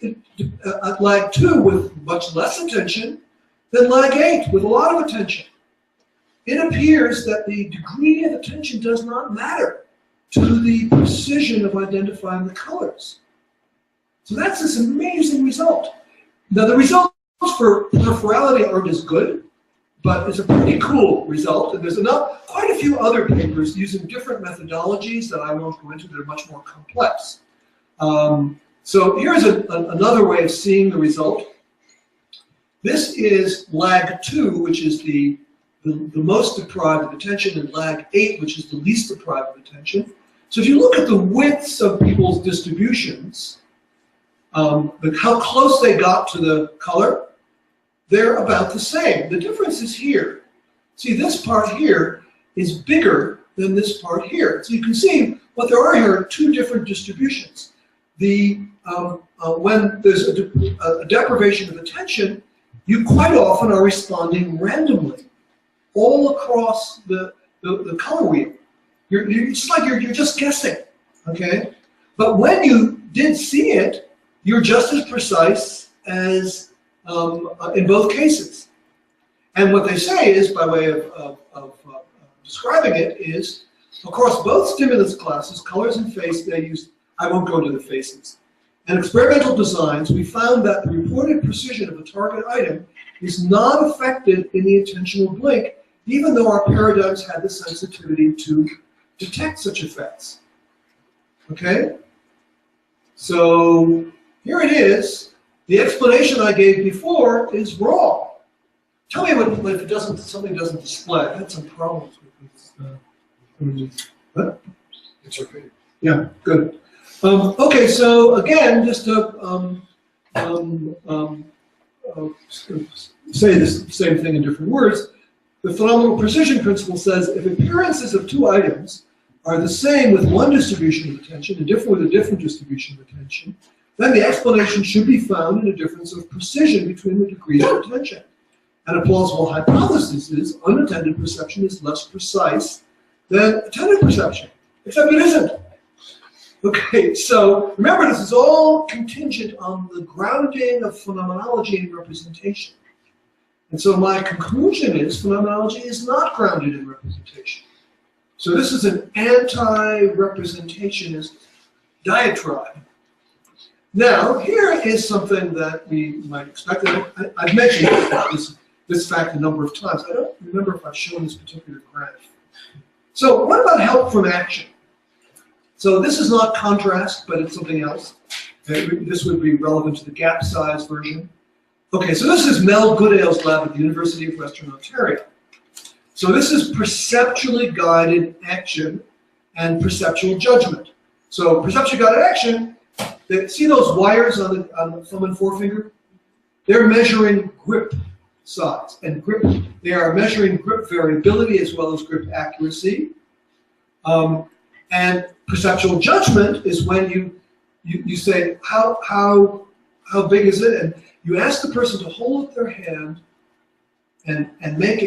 at lag 2 with much less attention than lag 8 with a lot of attention. It appears that the degree of attention does not matter to the precision of identifying the colors. So that's this amazing result. Now the results for peripherality aren't as good, but it's a pretty cool result. And there's quite a few other papers using different methodologies that I won't go into that are much more complex. So here's another way of seeing the result. This is lag 2, which is the most deprived of attention, and lag 8, which is the least deprived of attention. So if you look at the widths of people's distributions, how close they got to the color, they're about the same. The difference is here. See, this part here is bigger than this part here. So you can see what there are here are 2 different distributions. When there's a deprivation of attention, you quite often are responding randomly. all across the color wheel. It's like you're just guessing, okay? But when you did see it, you're just as precise as in both cases. And what they say is, by way of describing it, is across both stimulus classes, colors and face, they used, I won't go into the faces, and experimental designs, we found that the reported precision of a target item is not affected in the attentional blink, even though our paradigms had the sensitivity to detect such effects. Okay? So here it is. The explanation I gave before is wrong. Tell me what if it doesn't, something doesn't display. I had some problems with this. What? It's okay. Yeah, good. Okay, so again, just to say this same thing in different words, the phenomenal precision principle says if appearances of two items are the same with one distribution of attention and different with a different distribution of attention, then the explanation should be found in a difference of precision between the degrees of attention. And a plausible hypothesis is unattended perception is less precise than attended perception, except it isn't. Okay, so remember this is all contingent on the grounding of phenomenology and representation. And so my conclusion is phenomenology is not grounded in representation. So this is an anti-representationist diatribe. Now, here is something that we might expect. I've mentioned this fact a number of times. I don't remember if I've shown this particular graph. So what about help from action? So this is not contrast, but it's something else. This would be relevant to the gap size version. Okay, so this is Mel Goodale's lab at the University of Western Ontario. So this is perceptually guided action and perceptual judgment. So perceptually guided action, see those wires on the thumb and forefinger? They're measuring grip size and grip. They are measuring grip variability as well as grip accuracy. And perceptual judgment is when you say how big is it, and you ask the person to hold up their hand and make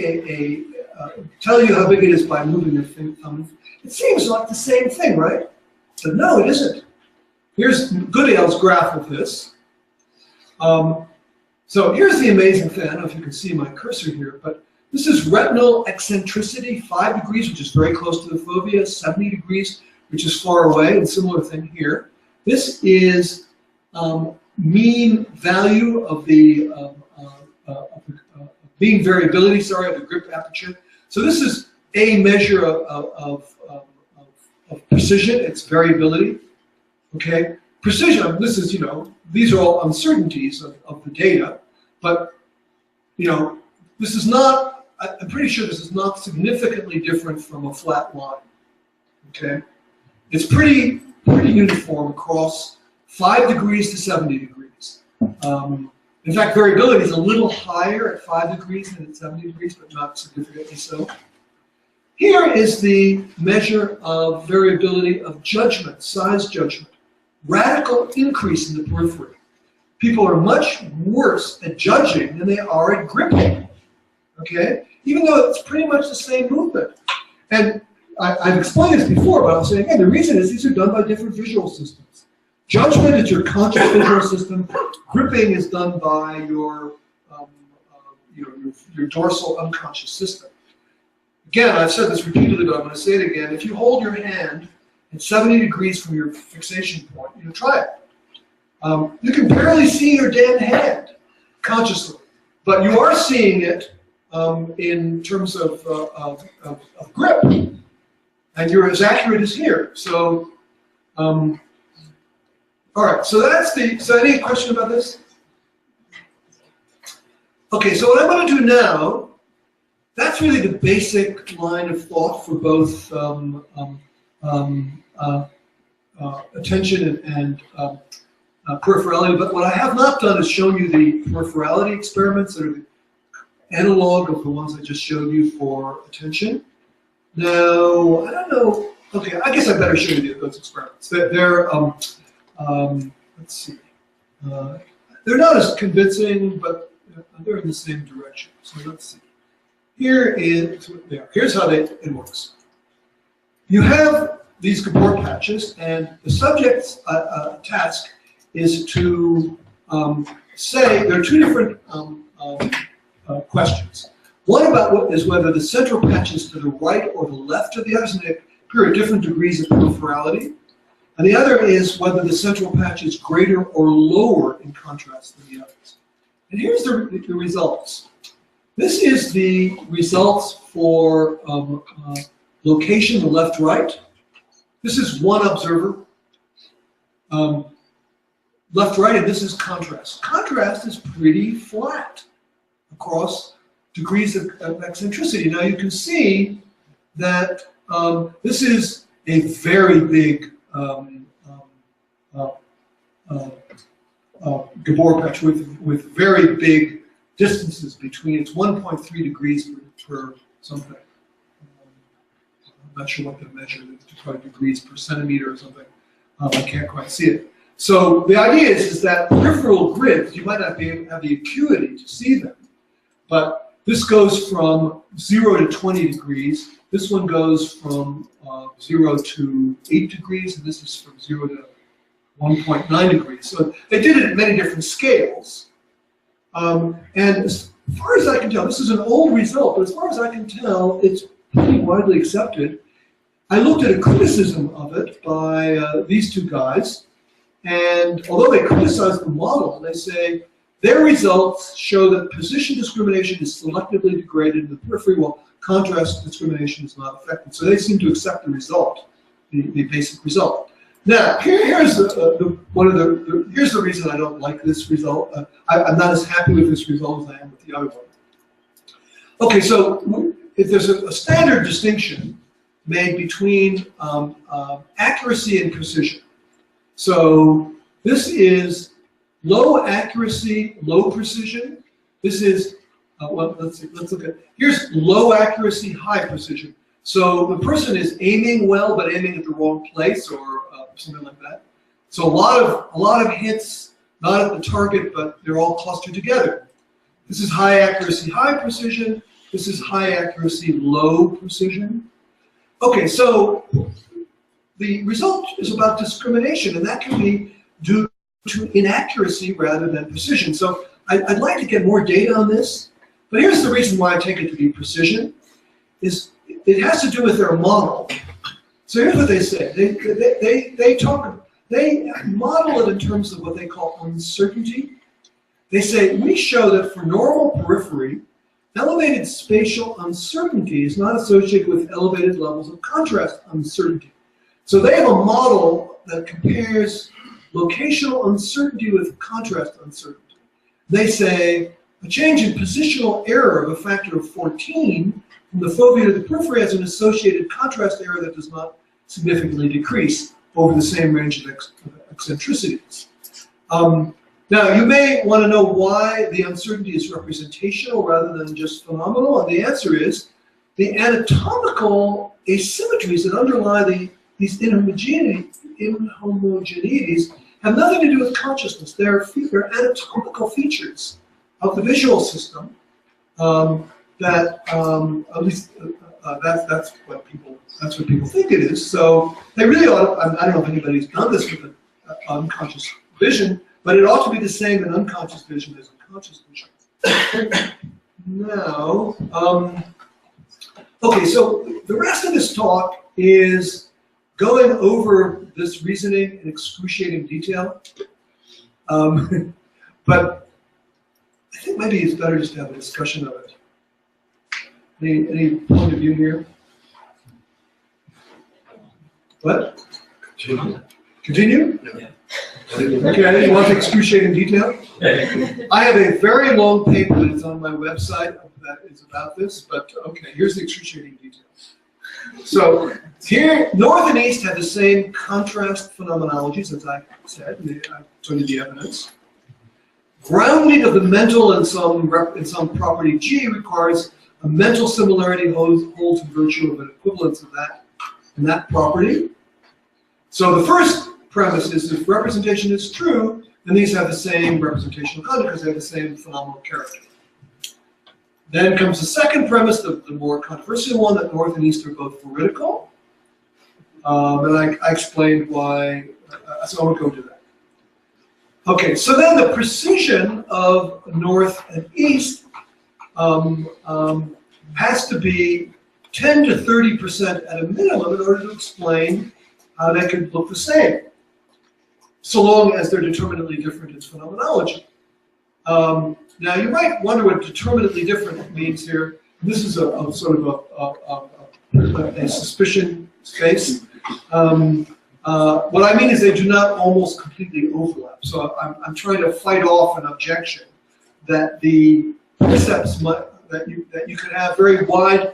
tell you how big it is by moving their thumb. It seems like the same thing, right? But no, it isn't. Here's Goodale's graph of this. So here's the amazing thing. I don't know if you can see my cursor here, but this is retinal eccentricity, 5 degrees, which is very close to the fovea, 70 degrees, which is far away, and similar thing here. This is mean value of the mean variability, sorry, of the grip aperture. So this is a measure of precision, it's variability. Okay, precision, this is, these are all uncertainties of the data, but, this is not, I'm pretty sure this is not significantly different from a flat line, okay? It's pretty uniform across 5 degrees to 70 degrees. In fact, variability is a little higher at 5 degrees than at 70 degrees, but not significantly so. Here is the measure of variability of judgment, size judgment. Radical increase in the periphery. People are much worse at judging than they are at gripping, okay? Even though it's pretty much the same movement. And I've explained this before, but I'll say again, the reason is these are done by different visual systems. Judgment is your conscious visual system. Gripping is done by your dorsal unconscious system. Again, I've said this repeatedly, but I'm going to say it again. If you hold your hand at 70 degrees from your fixation point, try it. You can barely see your damn hand consciously, but you are seeing it in terms of grip, and you're as accurate as here. So, all right. So that's the. So, any question about this? Okay. So what I'm going to do now, that's really the basic line of thought for both attention and peripherality. But what I have not done is shown you the peripherality experiments that are the analog of the ones I just showed you for attention. Now, I don't know. Okay, I guess I better show you those experiments. They're let's see. They're not as convincing, but they're in the same direction. So let's see. here's how it works. You have these Gabor patches, and the subject's task is to say there are two different questions. One about is whether the central patch is to the right or the left of the others, and they appear at different degrees of peripherality. And the other is whether the central patch is greater or lower in contrast than the others. And here's the results. This is the results for location, the left-right. This is one observer. Left-right, and this is contrast. Contrast is pretty flat across degrees of eccentricity. Now you can see that this is a very big Gabor patch with very big distances between. It's 1.3 degrees per something. I'm not sure what the measure is, probably degrees per centimeter or something. I can't quite see it. So the idea is that peripheral grids, you might not have the acuity to see them, but this goes from 0 to 20 degrees. This one goes from 0 to 8 degrees, and this is from 0 to 1.9 degrees. So they did it at many different scales. And as far as I can tell, this is an old result, but as far as I can tell, it's pretty widely accepted. I looked at a criticism of it by these two guys, and although they criticize the model, they say their results show that position discrimination is selectively degraded in the periphery, while contrast discrimination is not affected. So they seem to accept the result, the basic result. Now, here's the reason I don't like this result. I'm not as happy with this result as I am with the other one. Okay, so if there's a standard distinction made between accuracy and precision. So this is low accuracy, low precision. This is, well, let's look at, here's low accuracy, high precision. So the person is aiming well, but aiming at the wrong place, or something like that. So a lot of hits, not at the target, but they're all clustered together. This is high accuracy, high precision. This is high accuracy, low precision. Okay, so the result is about discrimination, and that can be due to inaccuracy rather than precision. So I'd like to get more data on this, but here's the reason why I take it to be precision, is it has to do with their model. So here's what they say. They model it in terms of what they call uncertainty. They say, we show that for normal periphery, elevated spatial uncertainty is not associated with elevated levels of contrast uncertainty. So they have a model that compares locational uncertainty with contrast uncertainty. They say a change in positional error of a factor of 14 from the fovea to the periphery has an associated contrast error that does not significantly decrease over the same range of eccentricities. Now, you may want to know why the uncertainty is representational rather than just phenomenal, and the answer is the anatomical asymmetries that underlie these inhomogeneities have nothing to do with consciousness. They're anatomical features of the visual system that, at least that's what people think it is. So they really ought to, I don't know if anybody's done this with an unconscious vision, but it ought to be the same in unconscious vision as in conscious vision. Now, okay, so the rest of this talk is going over this reasoning in excruciating detail. But I think maybe it's better just to have a discussion of it. Any point of view here? What? Continue? Yeah. Okay, you want excruciating detail? I have a very long paper that's on my website that is about this, but okay, here's the excruciating detail. So here, North and East have the same contrast phenomenologies, as I said, I told you the evidence. Grounding of the mental in some property G requires a mental similarity holds in virtue of an equivalence of that in that property. So the first premise is if representation is true, then these have the same representational content because they have the same phenomenal character. Then comes the second premise, the more controversial one, that north and east are both veridical. And I explained why, so I won't go into that. Okay, so then the precision of north and east has to be 10 to 30% at a minimum in order to explain how they could look the same, so long as they're determinately different in phenomenology. Now you might wonder what determinately different means here. This is a sort of a suspicion space. What I mean is they do not almost completely overlap. So I'm trying to fight off an objection that the percepts that you could have very wide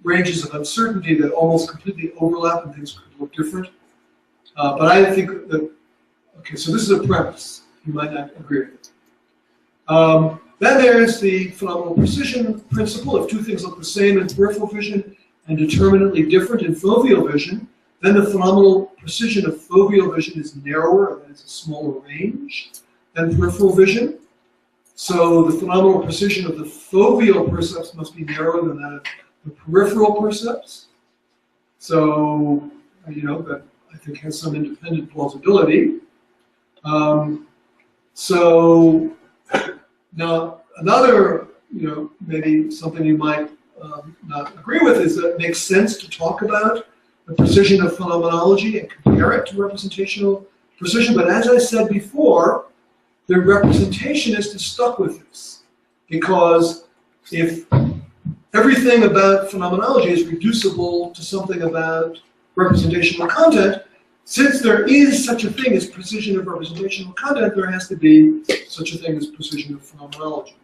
ranges of uncertainty that almost completely overlap and things could look different. But I think that, okay, so this is a premise. You might not agree with it. Then there's the phenomenal precision principle. If two things look the same in peripheral vision and determinately different in foveal vision, then the phenomenal precision of foveal vision is narrower, and it's a smaller range than peripheral vision. So the phenomenal precision of the foveal percepts must be narrower than that of the peripheral percepts. So, you know, that I think has some independent plausibility. So now another, you know, maybe something you might not agree with is that it makes sense to talk about the precision of phenomenology and compare it to representational precision. But as I said before, the representationist is stuck with this, because if everything about phenomenology is reducible to something about representational content, since there is such a thing as precision of representational content, there has to be such a thing as precision of phenomenology.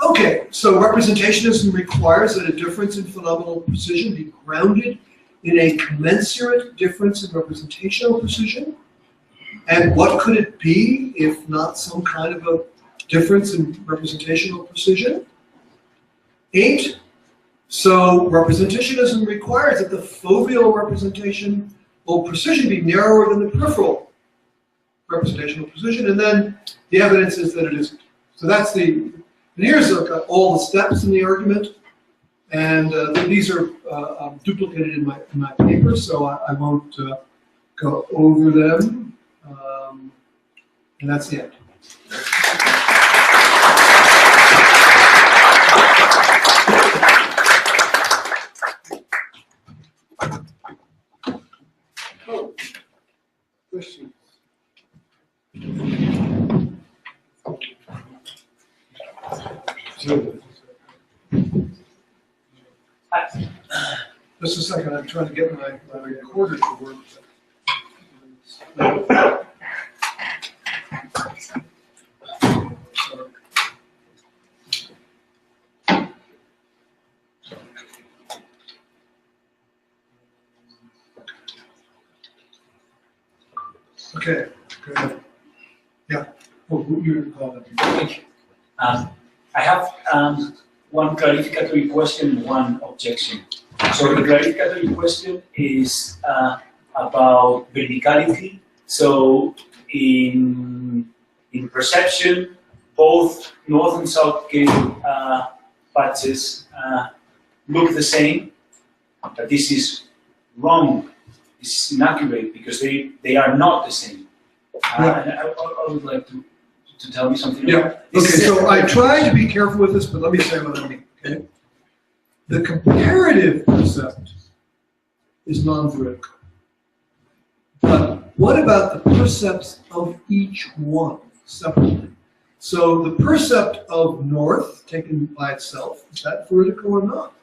Okay, so representationism requires that a difference in phenomenal precision be grounded in a commensurate difference in representational precision. And what could it be if not some kind of a difference in representational precision? 8, so representationism requires that the foveal representation will precision be narrower than the peripheral representational precision, and then the evidence is that it isn't. So that's the, and here's all the steps in the argument, and these are duplicated in my paper, so I won't go over them, and that's the end. Oh, questions? Just a second, I'm trying to get my recorder to work. Okay, good. Yeah. Oh, you call it. Thank you. I have one clarificatory question and one objection. So the clarificatory question is about verticality. So in perception, both north and south gate patches look the same, but this is wrong. This is inaccurate because they are not the same. And I would like to tell me something about Yeah. Okay, so I tried to be careful with this, but let me say what I mean. Okay? The comparative percept is non-veridical. But what about the percepts of each one separately? So the percept of north, taken by itself, is that veridical or not?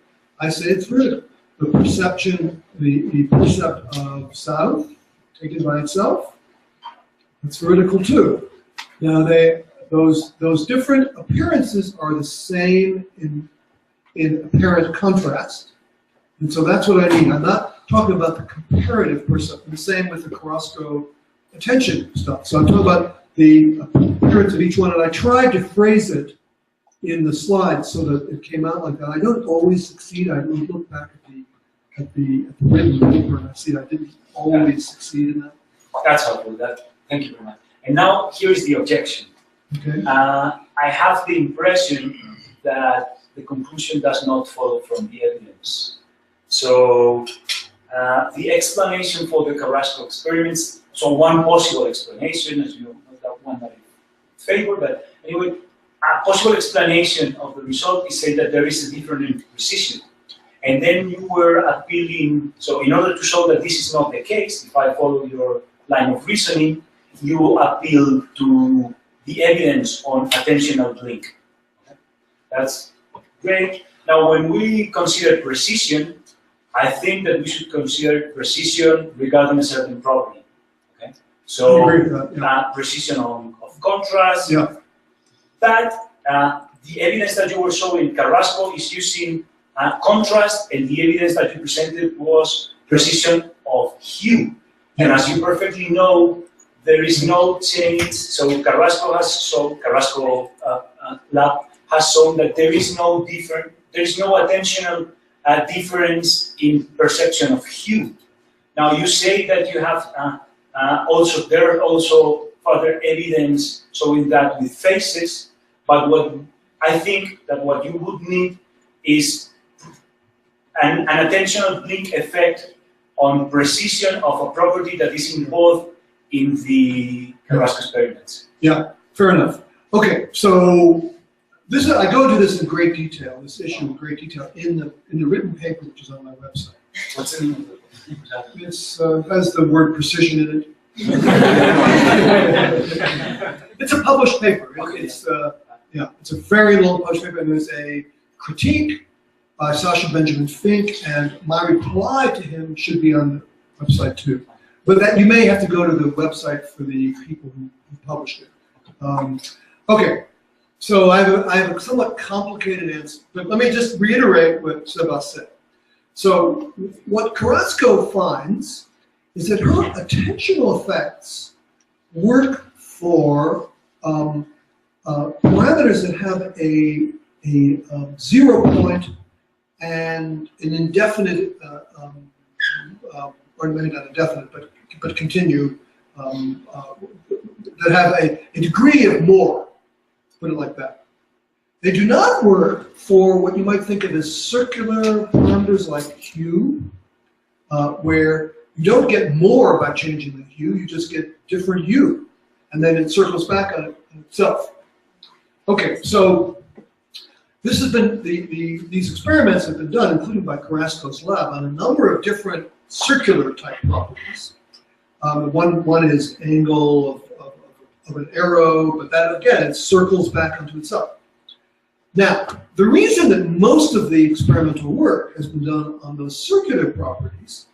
I say it's veridical. The perception, the percept of south, taken by itself, it's veridical too. Now those different appearances are the same in apparent contrast. And so that's what I mean. I'm not talking about the comparative percept. The same with the Carrasco attention stuff. So I'm talking about the appearance of each one, and I tried to phrase it in the slides so that it came out like that. I don't always succeed. I look back at the written paper and I see I didn't always succeed in that. That's helpful. Thank you very much. And now here is the objection. Okay. I have the impression that the conclusion does not follow from the evidence. So the explanation for the Carrasco experiments, so one possible explanation, as you know, not that one that I favor, but anyway, a possible explanation of the result is say that there is a difference in precision. And then you were appealing, so in order to show that this is not the case, if I follow your line of reasoning, you appeal to the evidence on attentional blink. That's great. Now, when we consider precision, I think that we should consider precision regarding a certain property. Okay? So, I agree with that, yeah. Precision of contrast. Yeah. But the evidence that you were showing, Carrasco, is using contrast, and the evidence that you presented was precision of hue. And as you perfectly know, there is no change. So Carrasco lab has shown that there is no attentional difference in perception of hue. Now you say that you have there are also further evidence showing that with faces, but what I think that what you would need is an attentional blink effect on precision of a property that is involved in the Carrasco experiments. Yeah, fair enough. Okay, so this I go into this in great detail, this issue in great detail in the written paper which is on my website. What's the name of it? It's has the word precision in it. It's a published paper. It's it's a very long published paper, and there's a critique by Sasha Benjamin Fink, and my reply to him should be on the website too. But that you may have to go to the website for the people who published it. Okay, so I have a somewhat complicated answer, but let me just reiterate what Seba said. So what Carrasco finds is that her attentional effects work for parameters that have a 0 point and an indefinite, or maybe not indefinite, but continue, that have a degree of more, put it like that. They do not work for what you might think of as circular parameters like hue, where you don't get more by changing the hue, you just get different hue, and then it circles back on itself. Okay, so this has been, these experiments have been done, including by Carrasco's lab, on a number of different circular type properties. One is angle of an arrow, but that again, it circles back onto itself. Now, the reason that most of the experimental work has been done on those circular properties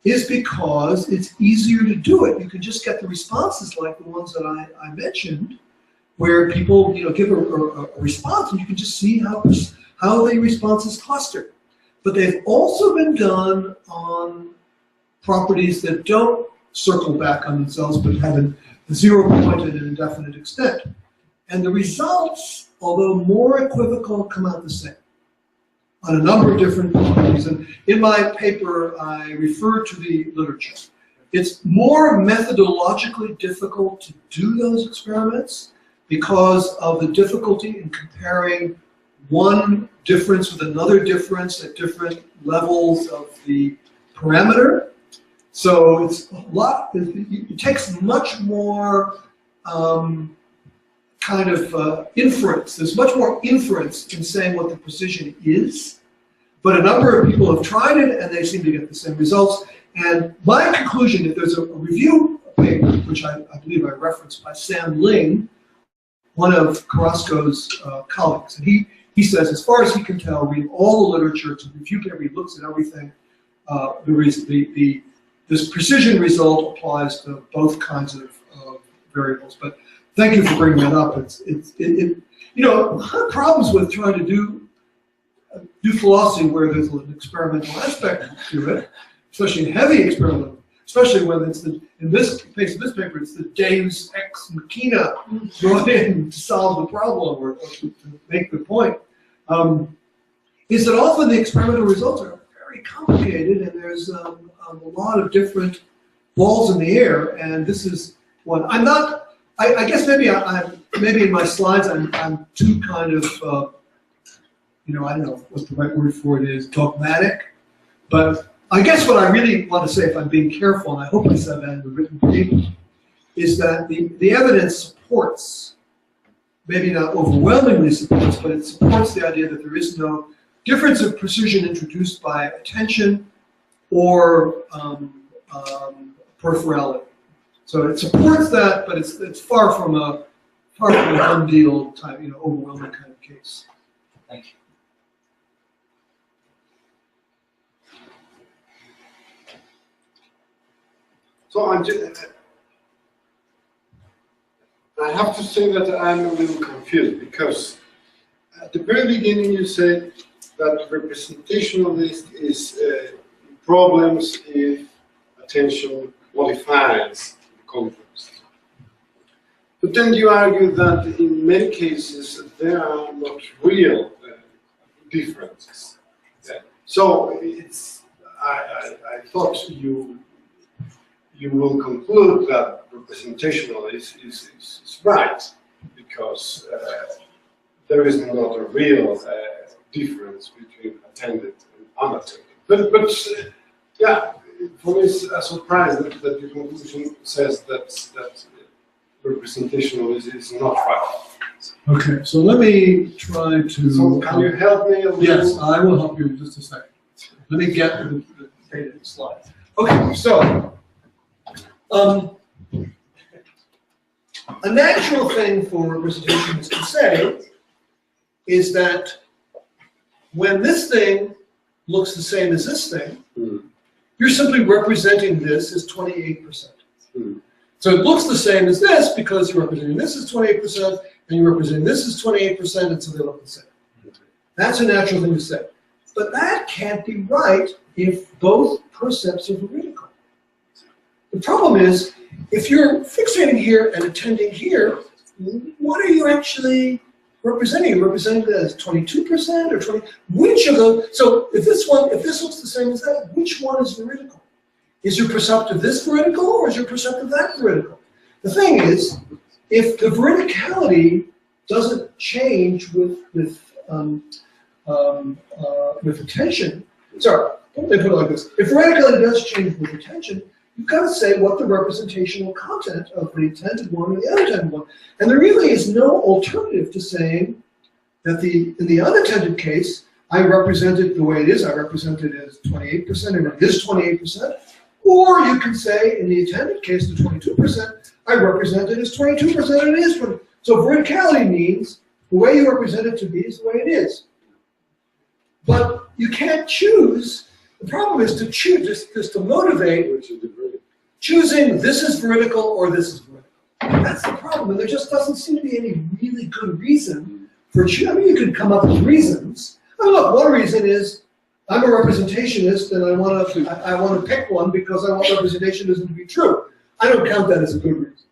is because it's easier to do it. You can just get the responses like the ones that I mentioned, where people give a response, and you can just see how the responses cluster. But they've also been done on properties that don't circle back on themselves, but have a 0 point at an indefinite extent. And the results, although more equivocal, come out the same on a number of different properties. And in my paper, I refer to the literature. It's more methodologically difficult to do those experiments because of the difficulty in comparing one difference with another difference at different levels of the parameter. So it's a lot, it takes much more kind of inference. There's much more inference in saying what the precision is. But a number of people have tried it and they seem to get the same results. And my conclusion, if there's a review paper, which I believe I referenced by Sam Ling, one of Carrasco's colleagues, and he says, as far as he can tell, reading all the literature, it's a review paper, he looks at everything, this precision result applies to both kinds of variables. But thank you for bringing that up. A lot of problems with trying to do philosophy where there's an experimental aspect to it, especially heavy experimental, especially when it's in this case of this paper, it's the Deus ex machina brought in to solve the problem or to make the point, is that often the experimental results are very complicated and there's a lot of different balls in the air, and this is one. I'm not, I guess maybe in my slides I'm too kind of I don't know what the right word for it is, dogmatic. But I guess what I really want to say, if I'm being careful, and I hope I said that in the written paper, is that the evidence supports, maybe not overwhelmingly supports, but it supports the idea that there is no difference of precision introduced by attention or peripherality. So it supports that, but it's far from a done deal type, overwhelming kind of case. Thank you. So I have to say that I'm a little confused, because at the very beginning you said that representationalist is problems if attention qualifies the context. But then you argue that in many cases there are not real differences. So I thought you will conclude that representational is right, because there is not a real difference between attended and unattended. But yeah, for me it's a surprise that your conclusion says that representational is not right. Okay, so let me try to... So can you help me a little? Yes, I will help you in just a second. Let me get to the data slide. Okay, so a natural thing for representationists to say is that when this thing looks the same as this thing, you're simply representing this as 28%. So it looks the same as this because you're representing this as 28%, and you're representing this as 28%, and so they look the same. That's a natural thing to say. But that can't be right if both percepts are veridical. The problem is, if you're fixating here and attending here, what are you actually representing? You're representing it as 22% or 20%? Which of those? So if this looks the same as that, which one is veridical? Is your perceptive this veridical, or is your perceptive that veridical? The thing is, if the veridicality doesn't change with attention, sorry, let me put it like this. If veridicality does change with attention, you've got to say what the representational content of the intended one and the unattended one. And there really is no alternative to saying that in the unattended case, I represent it the way it is. I represent it as 28%, and it is 28%. Or you can say, in the attended case, the 22%, I represent it as 22%, and it is 20%. So veridicality means the way you represent it to be is the way it is. But you can't choose. The problem is to choose, just to motivate, choosing this is veridical or this is veridical. That's the problem, and there just doesn't seem to be any really good reason for choosing. I mean, you could come up with reasons. I mean, look, one reason is I'm a representationist, and I want to pick one because I want representationism to be true. I don't count that as a good reason.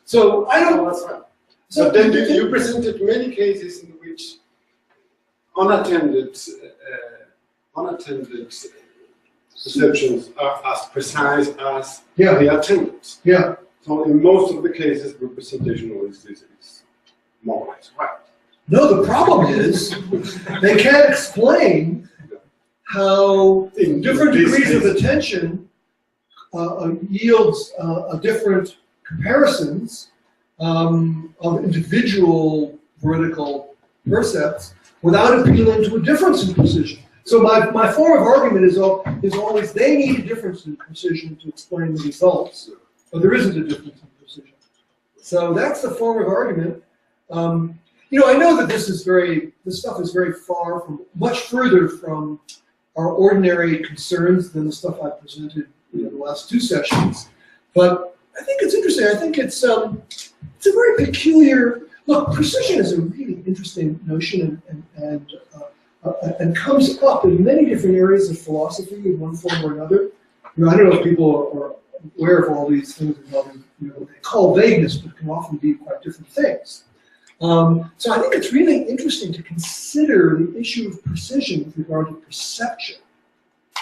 So I don't. So then you presented many cases in which unattended perceptions are as precise as the attendance. Yeah. So in most of the cases, representational is more or less right. No, the problem is they can't explain how different degrees of attention yields different comparisons of individual veridical percepts without appealing to a difference in precision. So my form of argument is always they need a difference in precision to explain the results, but there isn't a difference in precision. So that's the form of argument. I know that this stuff is very far from, much further from our ordinary concerns than the stuff I presented in the last two sessions. But I think it's interesting. I think it's a very peculiar. Look, precision is a really interesting notion, and comes up in many different areas of philosophy in one form or another. I don't know if people are aware of all these things involving what they call vagueness, but can often be quite different things. So I think it's really interesting to consider the issue of precision with regard to perception.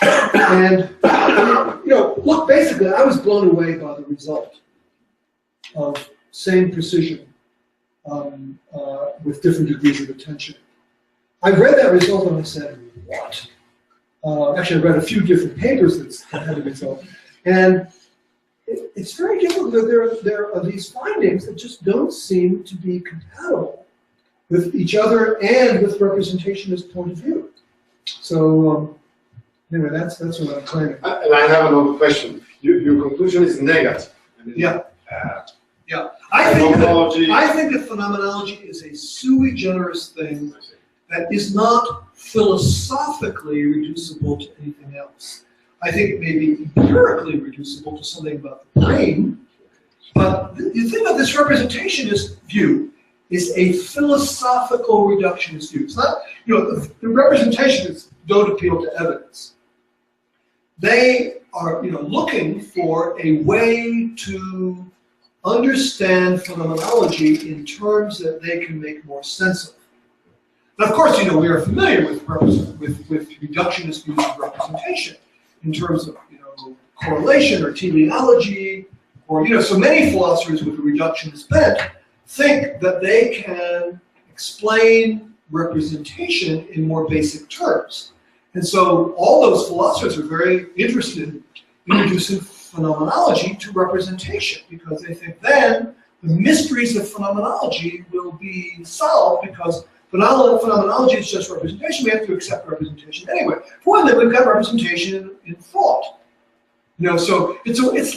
And look, basically, I was blown away by the result of same precision with different degrees of attention. I read that result and I said, what? Actually, I read a few different papers that had the result. And it's very difficult. There are these findings that just don't seem to be compatible with each other and with representationist point of view. So anyway, that's what I'm claiming. And I have another question. Your conclusion is negative. I mean, Yeah. Yeah. I think phenomenology. that phenomenology is a sui generis thing that is not philosophically reducible to anything else. I think it may be empirically reducible to something about the brain, but the thing about this representationist view is a philosophical reductionist view. It's not, the representationists don't appeal to evidence. They are, looking for a way to understand phenomenology in terms that they can make more sense of. Now, of course, we are familiar with reductionist views of representation in terms of, correlation or teleology, or, so many philosophers with a reductionist bent think that they can explain representation in more basic terms. And so all those philosophers are very interested in reducing phenomenology to representation, because they think then the mysteries of phenomenology will be solved, because phenomenology is just representation. We have to accept representation anyway. For one thing, we've got representation in thought. So it's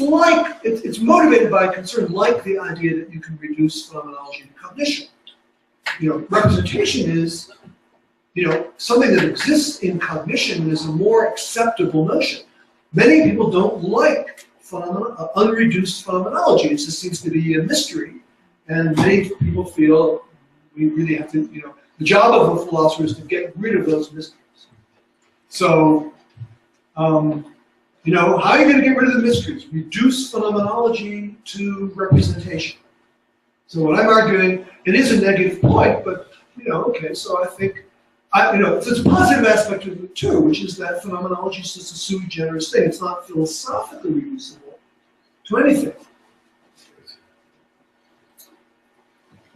motivated by a concern like the idea that you can reduce phenomenology to cognition. Representation is, something that exists in cognition and is a more acceptable notion. Many people don't like unreduced phenomenology. It just seems to be a mystery, and many people feel we really have to, the job of a philosopher is to get rid of those mysteries. So, how are you going to get rid of the mysteries? Reduce phenomenology to representation. So what I'm arguing, it is a negative point, but, okay, so I think, there's a positive aspect of it too, which is that phenomenology is just a sui generis thing. It's not philosophically reducible to anything.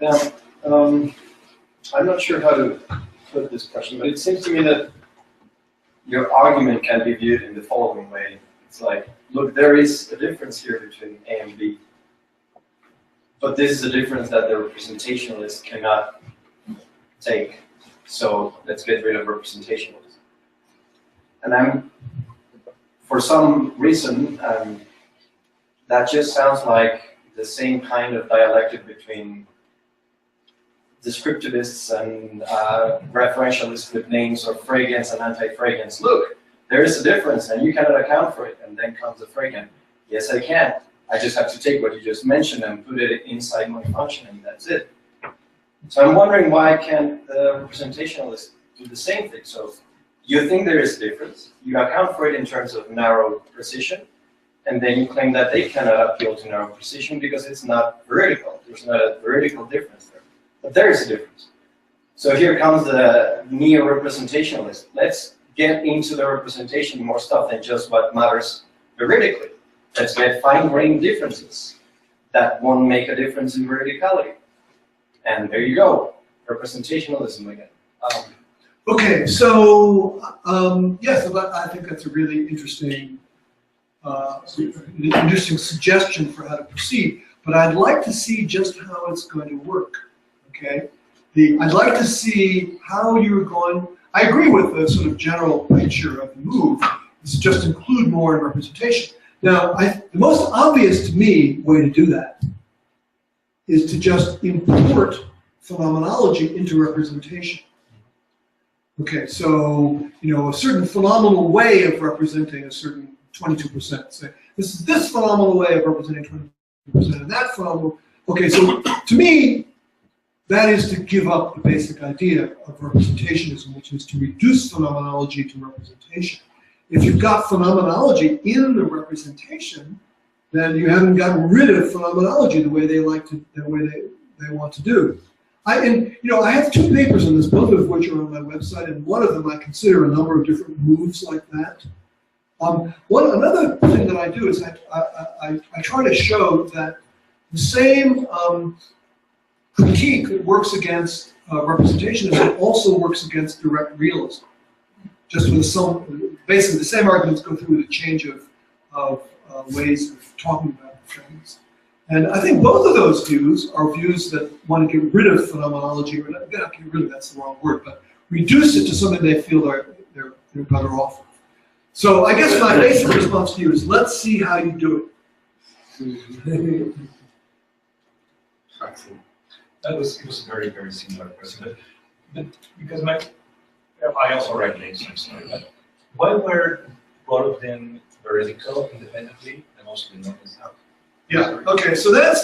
Now, I'm not sure how to put this question, but it seems to me that your argument can be viewed in the following way. It's like, look, there is a difference here between A and B, but this is a difference that the representationalist cannot take. So let's get rid of representationalism. And for some reason, that just sounds like the same kind of dialectic between descriptivists and referentialists with names of Fregeans and anti-Fregeans. Look, there is a difference and you cannot account for it. And then comes the Fregean. Yes, I can. I just have to take what you just mentioned and put it inside my function, and that's it. So I'm wondering, why can't the representationalist do the same thing? So you think there is a difference, you account for it in terms of narrow precision, and then you claim that they cannot appeal to narrow precision because it's not vertical. There's not a vertical difference there. But there is a difference. So here comes the neo-representationalist. Let's get into the representation more stuff than just what matters veridically. Let's get fine-grained differences that won't make a difference in veridicality. And there you go, representationalism again. Okay, so yes, I think that's a really interesting suggestion for how to proceed. But I'd like to see just how it's going to work. Okay, I'd like to see how you're going. I agree with the sort of general picture of the move. Is to just include more in representation. Now, the most obvious to me way to do that is to just import phenomenology into representation. Okay, so, a certain phenomenal way of representing a certain 22%. Say, this is this phenomenal way of representing 22%, and that phenomenal. Okay, so to me, that is to give up the basic idea of representationism, which is to reduce phenomenology to representation. If you've got phenomenology in the representation, then you haven't gotten rid of phenomenology the way they like to, the way they want to do. I have two papers on this, both of which are on my website, and one of them I consider a number of different moves like that. Another thing that I do is I try to show that the same critique that works against representationism also works against direct realism. Just with basically the same arguments go through with a change of ways of talking about things. And I think both of those views are views that want to get rid of phenomenology, or not get rid of, that's the wrong word, but reduce it to something they feel they're better off with. So I guess my basic response to you is, let's see how you do it. It was a very, very similar question. But because I also read names, but why were both of them veridical independently and also the known as how? Yeah, okay, so that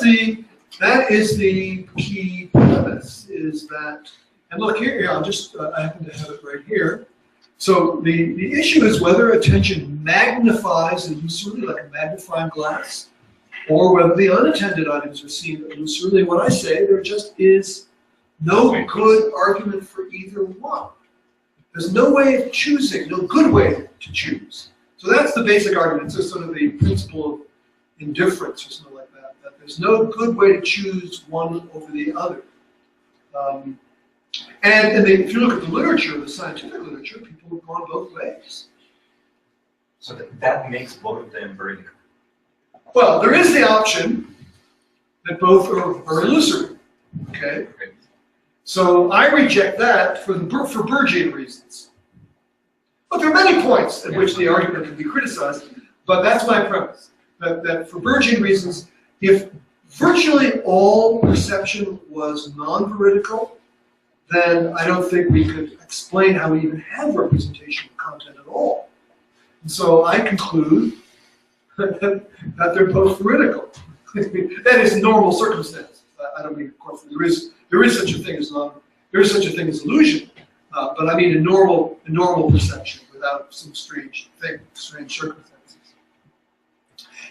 is the key premise, is that, and look here, I happen to have it right here. So the issue is whether attention magnifies illusorily, like a magnifying glass, or whether the unattended items are seen illusorily. When I say there just is no good argument for either one. There's no way of choosing, no good way to choose. So that's the basic argument. It's just sort of the principle of indifference or something like that, that there's no good way to choose one over the other. And if you look at the literature, the scientific literature, people have gone both ways. So that makes both of them veridical. Well, there is the option that both are illusory, okay? So I reject that for Burgian reasons. But there are many points at which the argument can be criticized, but that's my premise. That for Burgian reasons, if virtually all perception was non-veridical, then I don't think we could explain how we even have representation of content at all. And so I conclude that they're both veridical. That is normal circumstance. I don't mean, of course, there is such a thing as illusion, but I mean a normal perception without some strange circumstances.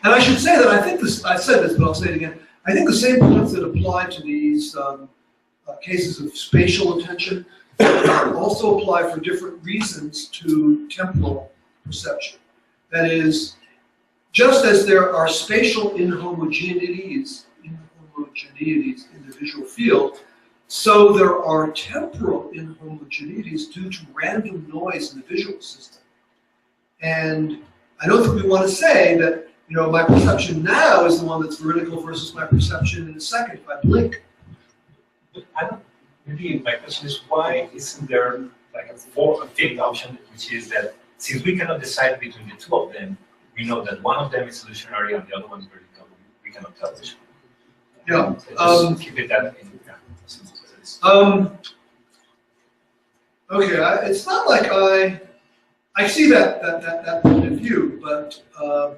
And I should say that I think this. I said this, but I'll say it again. I think the same points that apply to these cases of spatial attention also apply for different reasons to temporal perception. That is, just as there are spatial inhomogeneities in the visual field, so there are temporal inhomogeneities due to random noise in the visual system. And I don't think we want to say that, you know, my perception now is the one that's veridical versus my perception in a second if I blink. Maybe my question is, why isn't there like a fifth option, which is that since we cannot decide between the two of them, we know that one of them is illusionary and the other one is veridical. We cannot tell which one. Yeah. So just keep it that in. Okay, it's not like I see that point of view, but I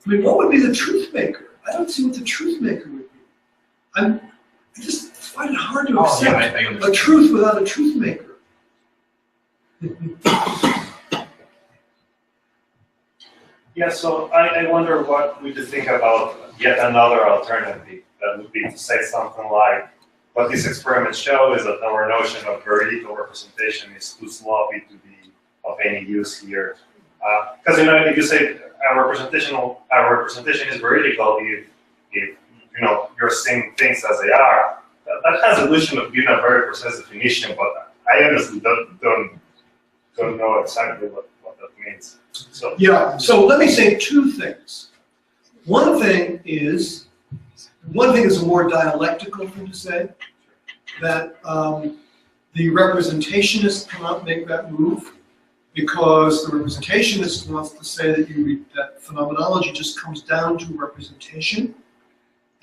mean, what would be the truth maker? I don't see what the truth maker would be. I just find it hard to accept a truth without a truth maker. Yeah, so I wonder what we could think about yet another alternative. That would be to say something like, what these experiments show is that our notion of veridical representation is too sloppy to be of any use here. Because, you know, if you say our representation is veridical, if you know, you're seeing things as they are, that has illusion of being a very precise definition, but I honestly don't know exactly what that means. So yeah, so let me say two things. One thing is a more dialectical thing to say, that the representationist cannot make that move, because the representationist wants to say that phenomenology just comes down to representation,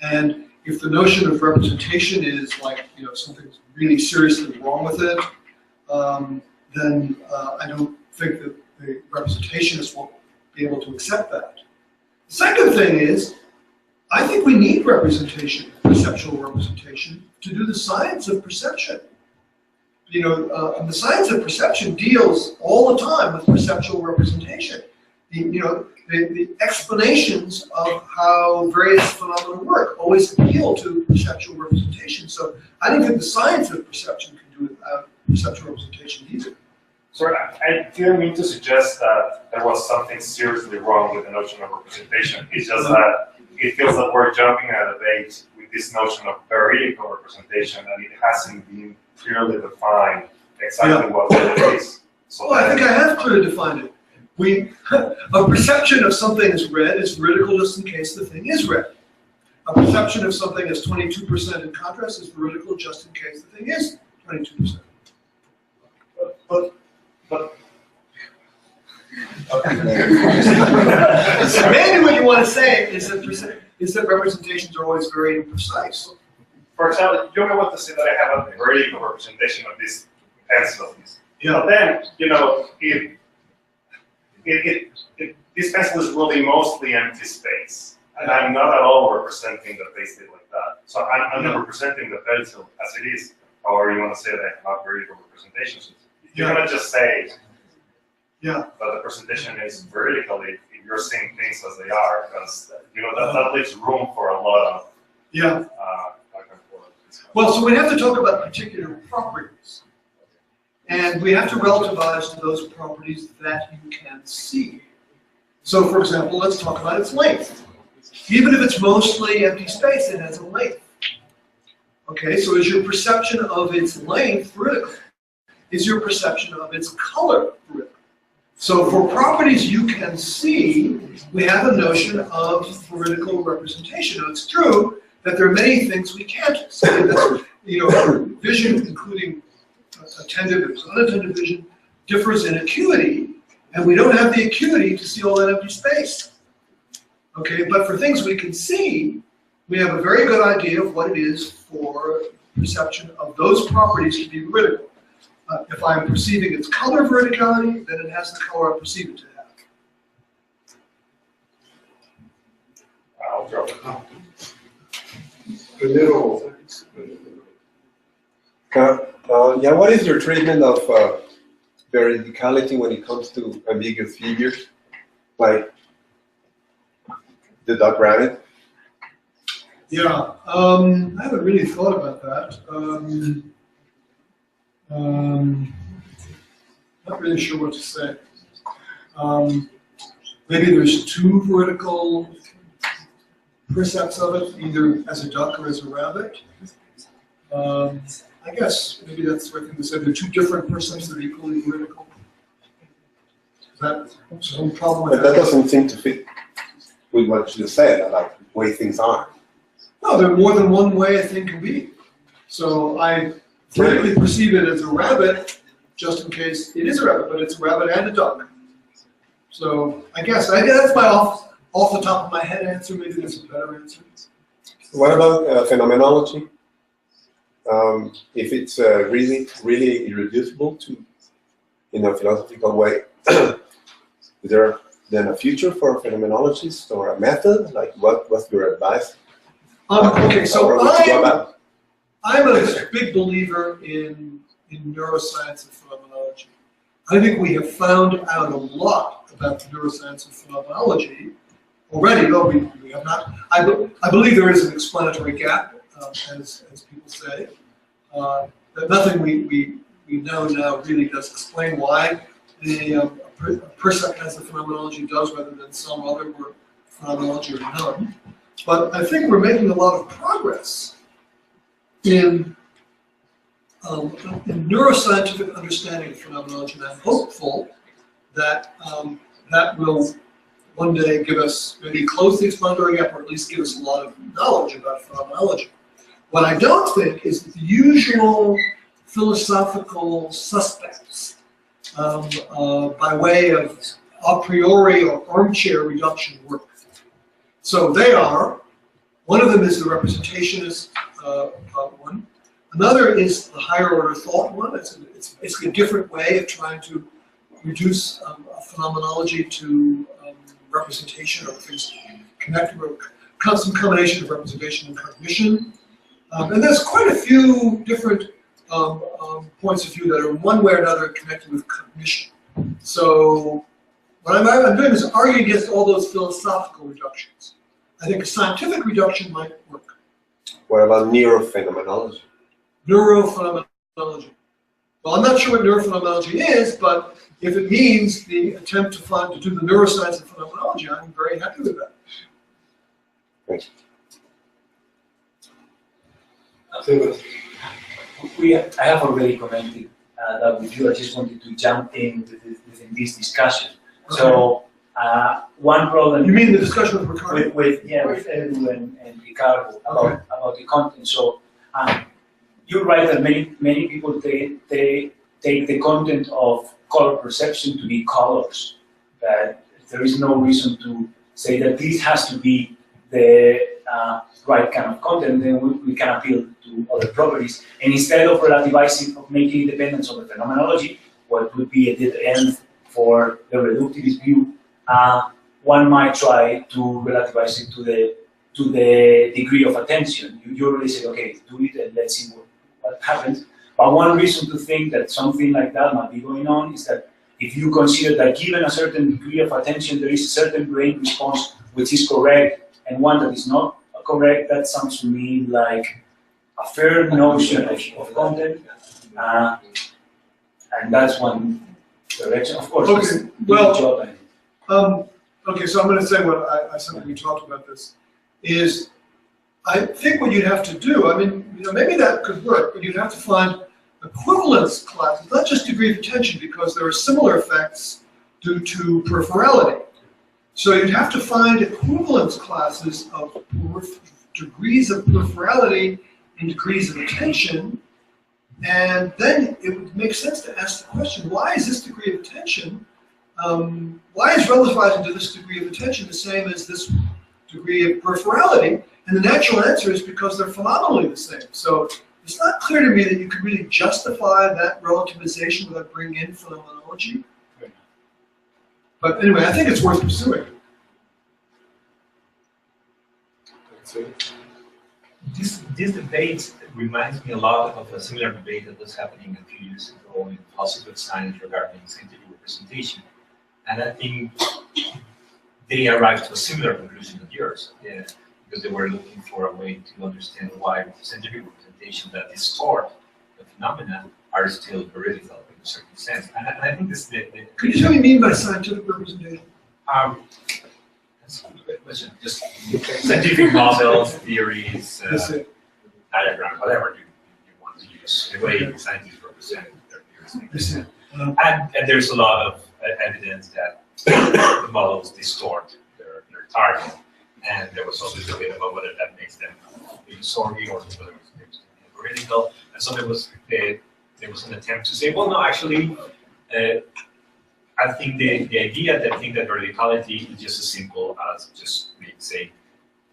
and if the notion of representation is like, you know, something's really seriously wrong with it, then I don't think that the representationist will be able to accept that. The second thing is, I think we need representation, perceptual representation, to do the science of perception. You know, and the science of perception deals all the time with perceptual representation. The explanations of how various phenomena work always appeal to perceptual representation. So I don't think the science of perception can do it without perceptual representation either. So I didn't mean to suggest that there was something seriously wrong with the notion of representation. It's just that it feels that we're jumping at a debate with this notion of veridical representation, and it hasn't been clearly defined exactly what it is. So Well, I think I have clearly defined it. A perception of something as red is veridical just in case the thing is red. A perception of something as 22% in contrast is veridical just in case the thing is 22%. but Maybe what you want to say is that representations are always very imprecise. for example, you may want to say that I have a veridical representation of this pencil. Yeah. But then, you know, if this pencil is really mostly empty space, and I'm not at all representing the face like that. So I'm not representing the pencil as it is, however you want to say that I have veridical representations. You cannot just say that the presentation is vertical if you're seeing things as they are, because you know that leaves room for a lot of back and forth. Well, so we have to talk about particular properties. And we have to relativize to those properties that you can see. So, for example, let's talk about its length. Even if it's mostly empty space, it has a length. Okay, so is your perception of its length vertical? Is your perception of its color vertical? So for properties you can see, we have a notion of vertical representation. Now, it's true that there are many things we can't see. That's, you know, vision, including attended and unattended vision, differs in acuity, and we don't have the acuity to see all that empty space. Okay, but for things we can see, we have a very good idea of what it is for perception of those properties to be vertical. If I'm perceiving its color verticality, then it has the color I perceive it to have. I'll drop it. A little. Yeah, what is your treatment of veridicality when it comes to ambiguous figures, like the duck rabbit? Yeah, I haven't really thought about that. Not really sure what to say. Maybe there's two vertical percepts of it, either as a duck or as a rabbit. I guess maybe that's the right thing to say. There are two different percepts that are equally vertical. Is that some problem with But that doesn't seem to fit with what you said about the way things are. No, there are more than one way a thing can be. So I vertically perceive it as a rabbit, just in case it is a rabbit, but it's a rabbit and a duck. So I guess that's my off the top of my head answer. Maybe there's a better answer. What about phenomenology? If it's really irreducible to, in a philosophical way, is there then a future for phenomenologists or a method? Like, what's your advice? Okay, so I'm a Yes, big believer in neuroscience and phenomenology. I think we have found out a lot about the neuroscience of phenomenology already, though we have not. I believe there is an explanatory gap, as people say. That nothing we know now really does explain why a percept has the phenomenology does rather than some other where phenomenology or none. But I think we're making a lot of progress in neuroscientific understanding of phenomenology, and I'm hopeful that that will one day give us, maybe close the explanatory gap, or at least give us a lot of knowledge about phenomenology. What I don't think is that the usual philosophical suspects by way of a priori or armchair reduction work. So they are, one of them is the representationist one. Another is the higher order thought one. It's basically a different way of trying to reduce a phenomenology to representation or things connected with some combination of representation and cognition. And there's quite a few different points of view that are one way or another connected with cognition. So what I'm doing is arguing against all those philosophical reductions. I think a scientific reduction might work. What about neurophenomenology? Neurophenomenology. Well, I'm not sure what neurophenomenology is, but if it means the attempt to do the neuroscience of phenomenology, I'm very happy with that. Thank you. I have already commented that with you. I just wanted to jump in within this discussion. Okay. So one problem. You mean the discussion with Ricardo? With Edu and Ricardo about the content. So you're right that many people take the content of color perception to be colors. That there is no reason to say that this has to be the right kind of content, then we can appeal to other properties. And instead of relativizing, of making independence of the phenomenology, what would be a dead end for the reductivist view, one might try to relativize it to the degree of attention. You already said, okay, do it and let's see what happens. But one reason to think that something like that might be going on is that if you consider that given a certain degree of attention, there is a certain brain response which is correct and one that is not correct, that sounds to me like a fair notion of content. And that's one direction. Of course, okay, well, okay, so I'm going to say what I said when we talked about this, is I think what you'd have to do, I mean, maybe that could work, but you'd have to find equivalence classes, not just degree of attention, because there are similar effects due to peripherality. So you'd have to find equivalence classes of degrees of peripherality and degrees of attention, and then it would make sense to ask the question, why is this degree of attention, why is relativizing to this degree of attention the same as this degree of peripherality? And the natural answer is because they're phenomenally the same. So it's not clear to me that you could really justify that relativization without bringing in phenomenology. But anyway, I think it's worth pursuing. This debate reminds me a lot of a similar debate that was happening a few years ago in philosophy of science regarding scientific representation. And I think they arrived to a similar conclusion of yours, because they were looking for a way to understand why scientific representation that distort the phenomena are still veridical in a certain sense. And I think this is Could you tell me what you mean by scientific representation? That's a good question. Just scientific models, theories, diagrams, whatever you want to use, the way scientists represent their theories. And there's a lot of evidence that the models distort their target. And there was also debate about whether that makes them illusory or whether it makes them veridical. And so there was an attempt to say, well, no, actually, I think the idea that think that veridicality is just as simple as just saying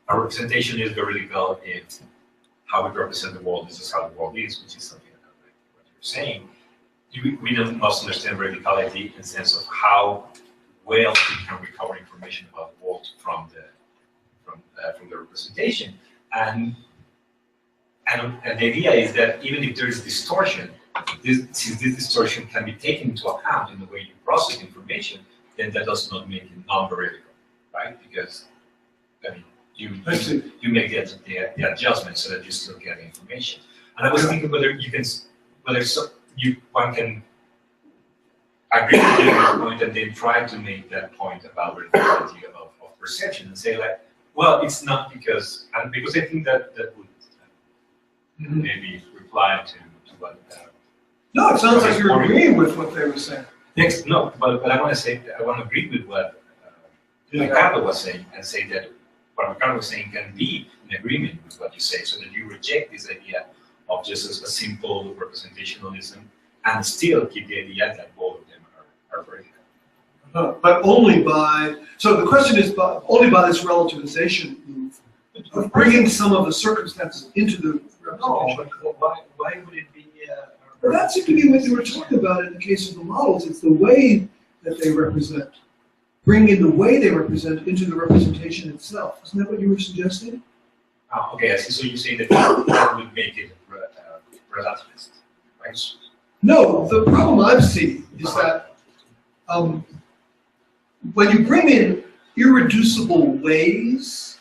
a representation is veridical if how we represent the world is just how the world is, which is something like what you're saying. We must understand veridicality in the sense of how well we can recover information about the world from the representation, and the idea is that even if there is distortion, since this distortion can be taken into account in the way you process information, then that does not make it non-veridical, right? Because I mean, you make the adjustment so that you still get the information. And I was thinking whether one can agree with this point and then try to make that point about veridicality of perception and say like, well, it's not because I think that would maybe reply to what. No, it sounds like you're agreeing with what they were saying. Next, no, but I want to agree with what Ricardo was saying and say that what Ricardo was saying can be in agreement with what you say, so that you reject this idea of just a simple representationalism and still keep the idea that both of them are veridical. But only by, so the question is only by this relativization move of bringing some of the circumstances into the representation. No, but why would it be? Well, that seemed to be what you were talking about in the case of the models. It's the way that they represent. Bringing the way they represent into the representation itself. Isn't that what you were suggesting? Oh, okay, I see. So you're saying that that would make it relativist, right? No, the problem I've seen is that when you bring in irreducible ways,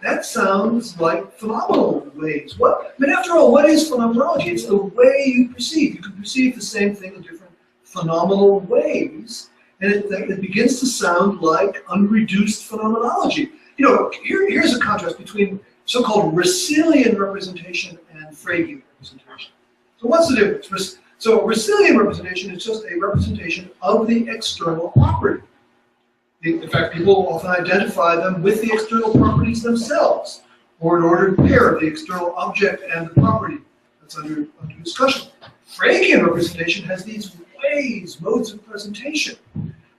that sounds like phenomenal ways. I mean, after all, what is phenomenology? It's the way you perceive. You can perceive the same thing in different phenomenal ways, and it begins to sound like unreduced phenomenology. You know, here's a contrast between so-called Russellian representation and Fregean representation. So what's the difference? So Russellian representation is just a representation of the external property. In fact, people often identify them with the external properties themselves, or an ordered pair of the external object and the property. That's under discussion. Fregean representation has these ways, modes of presentation.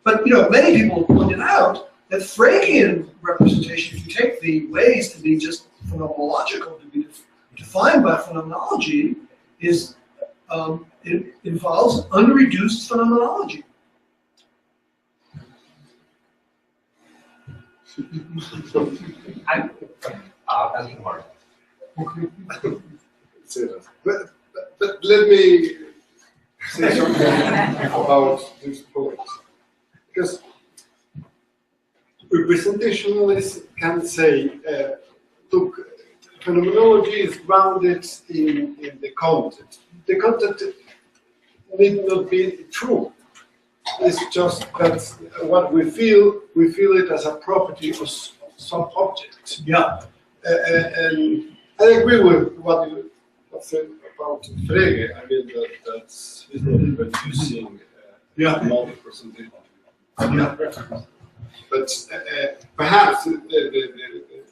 But many people have pointed out that Fregean representation, if you take the ways to be just phenomenological, to be defined by phenomenology, is it involves unreduced phenomenology. I think more. But let me say something about this point. Because representationalists can say, look, phenomenology is grounded in the content. The content need not be true. It's just that what we feel it as a property of some object. Yeah. And I agree with what you said about Frege. I mean, that's he's not even using multi-presentation. Yeah. But perhaps the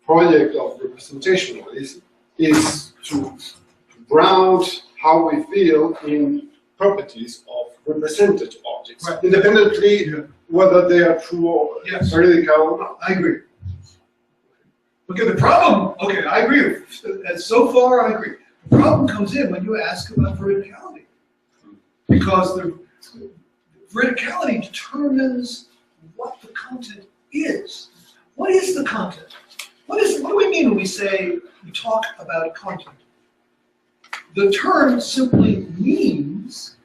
project of representationalism is to ground how we feel in properties of represented objects, right, independently whether they are true or veridical or not. I agree. Okay, the problem, I agree. And so far, I agree. The problem comes in when you ask about veridicality. Because the veridicality determines what the content is. What is the content? What do we mean when we talk about content? The term simply means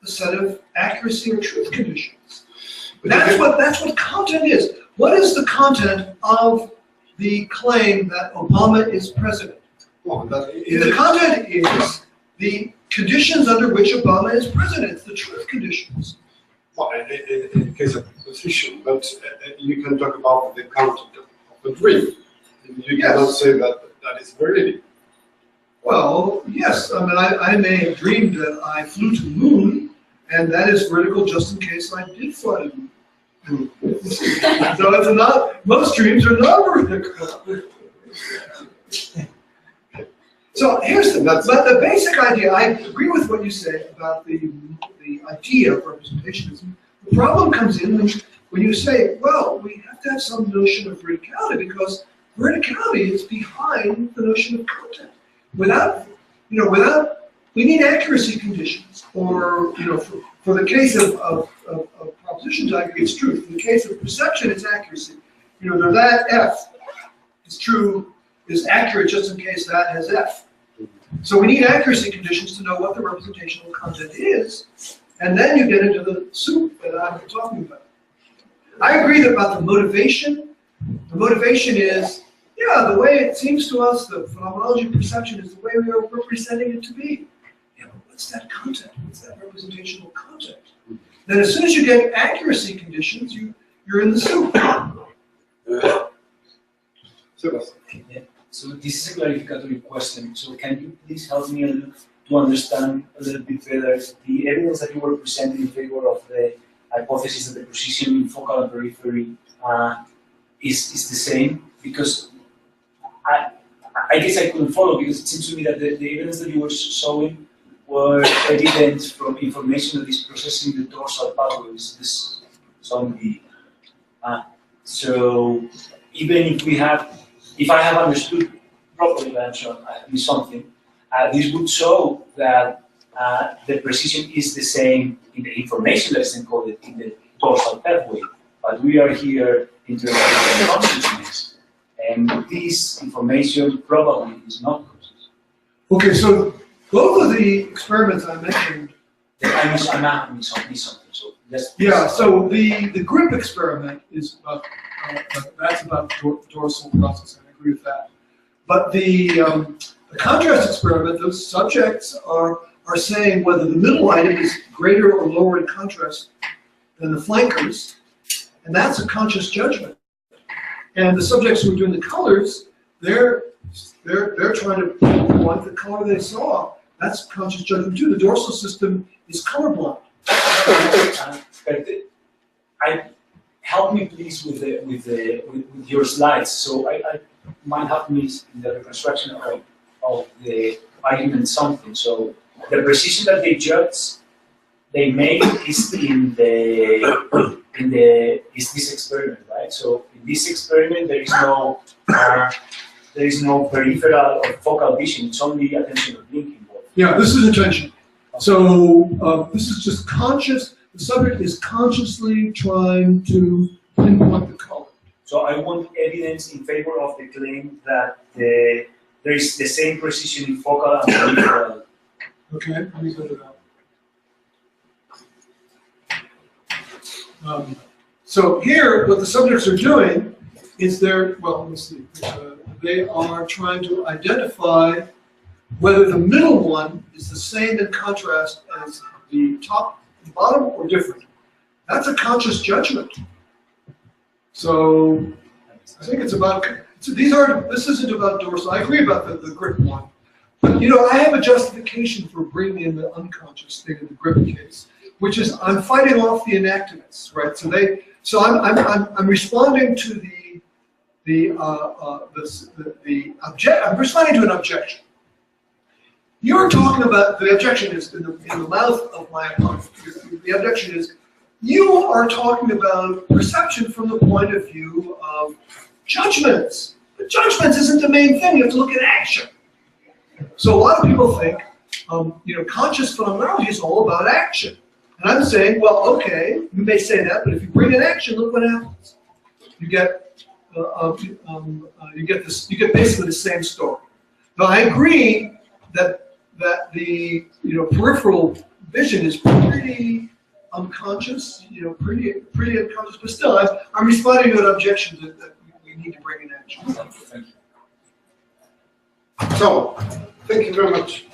a set of accuracy or truth conditions. That's what content is. What is the content of the claim that Obama is president? Well, The content is the conditions under which Obama is president. It's the truth conditions. Well, in the case of position, but you can talk about the content of a dream. You cannot say that is veridical. Well, yes. I mean, I may have dreamed that I flew to the moon, and that is veridical just in case I did fly to the moon. So it's not. Most dreams are not veridical. So here's the basic idea. I agree with what you say about the idea of representationism. The problem comes in when you say, well, we have to have some notion of veridicality because veridicality is behind the notion of content. Without, we need accuracy conditions. Or, for the case of propositions, I agree it's truth. In the case of perception, it's accuracy. That F is true, is accurate just in case that has F. So we need accuracy conditions to know what the representational content is, and then you get into the soup that I'm talking about. I agree about the motivation. The motivation is, the way it seems to us, the phenomenology of perception is the way we are representing it to be. But what's that content? What's that representational content? Then as soon as you get accuracy conditions, you're in the soup. So this is a clarificatory question. So can you please help me to understand a little bit better the evidence that you were presenting in favor of the hypothesis that the position in focal and periphery is the same? Because I guess I couldn't follow, because it seems to me that the evidence that you were showing were evident from information that is processing the dorsal pathways, this zombie. So even if I have understood properly, I missed something, this would show that the precision is the same in the information that is encoded in the dorsal pathway, but we are here in terms of consciousness, and this information probably is not conscious. Okay, so both of the experiments I mentioned. I missed something. So So the grip experiment is about that's about dorsal processing. I agree with that. But the contrast experiment, those subjects are saying whether the middle item is greater or lower in contrast than the flankers, and that's a conscious judgment. And the subjects who are doing the colors, they're trying to point, the color they saw, that's conscious judgment too. The dorsal system is colorblind. Help me please with your slides. So I might have missed in the reconstruction of the argument something. So the precision that they made is in this experiment, right? So in this experiment there is no peripheral or focal vision. It's only attention or blinking. Yeah, this is attention. So this is just conscious. The subject is consciously trying to pinpoint the color. So I want evidence in favor of the claim that there is the same precision in focal and peripheral. Okay, let me go to that. So here, what the subjects are doing is let me see. They are trying to identify whether the middle one is the same in contrast as the top and bottom or different. That's a conscious judgment. So I think it's about, this isn't about dorsal. I agree about the grip one. But you know, I have a justification for bringing in the unconscious thing in the grip case, which is I'm fighting off the enactments, right? So I'm responding to I'm responding to an objection. You're talking about, the objection is in the mouth of my opponent. The objection is, you are talking about perception from the point of view of judgments. But judgments isn't the main thing. You have to look at action. So a lot of people think, conscious phenomenology is all about action. And I'm saying, well, okay, you may say that, but if you bring in action, look what happens. You get basically the same story. Now I agree that the peripheral vision is pretty unconscious, pretty unconscious, but still I'm responding to an objection that we need to bring in action. So, thank you very much.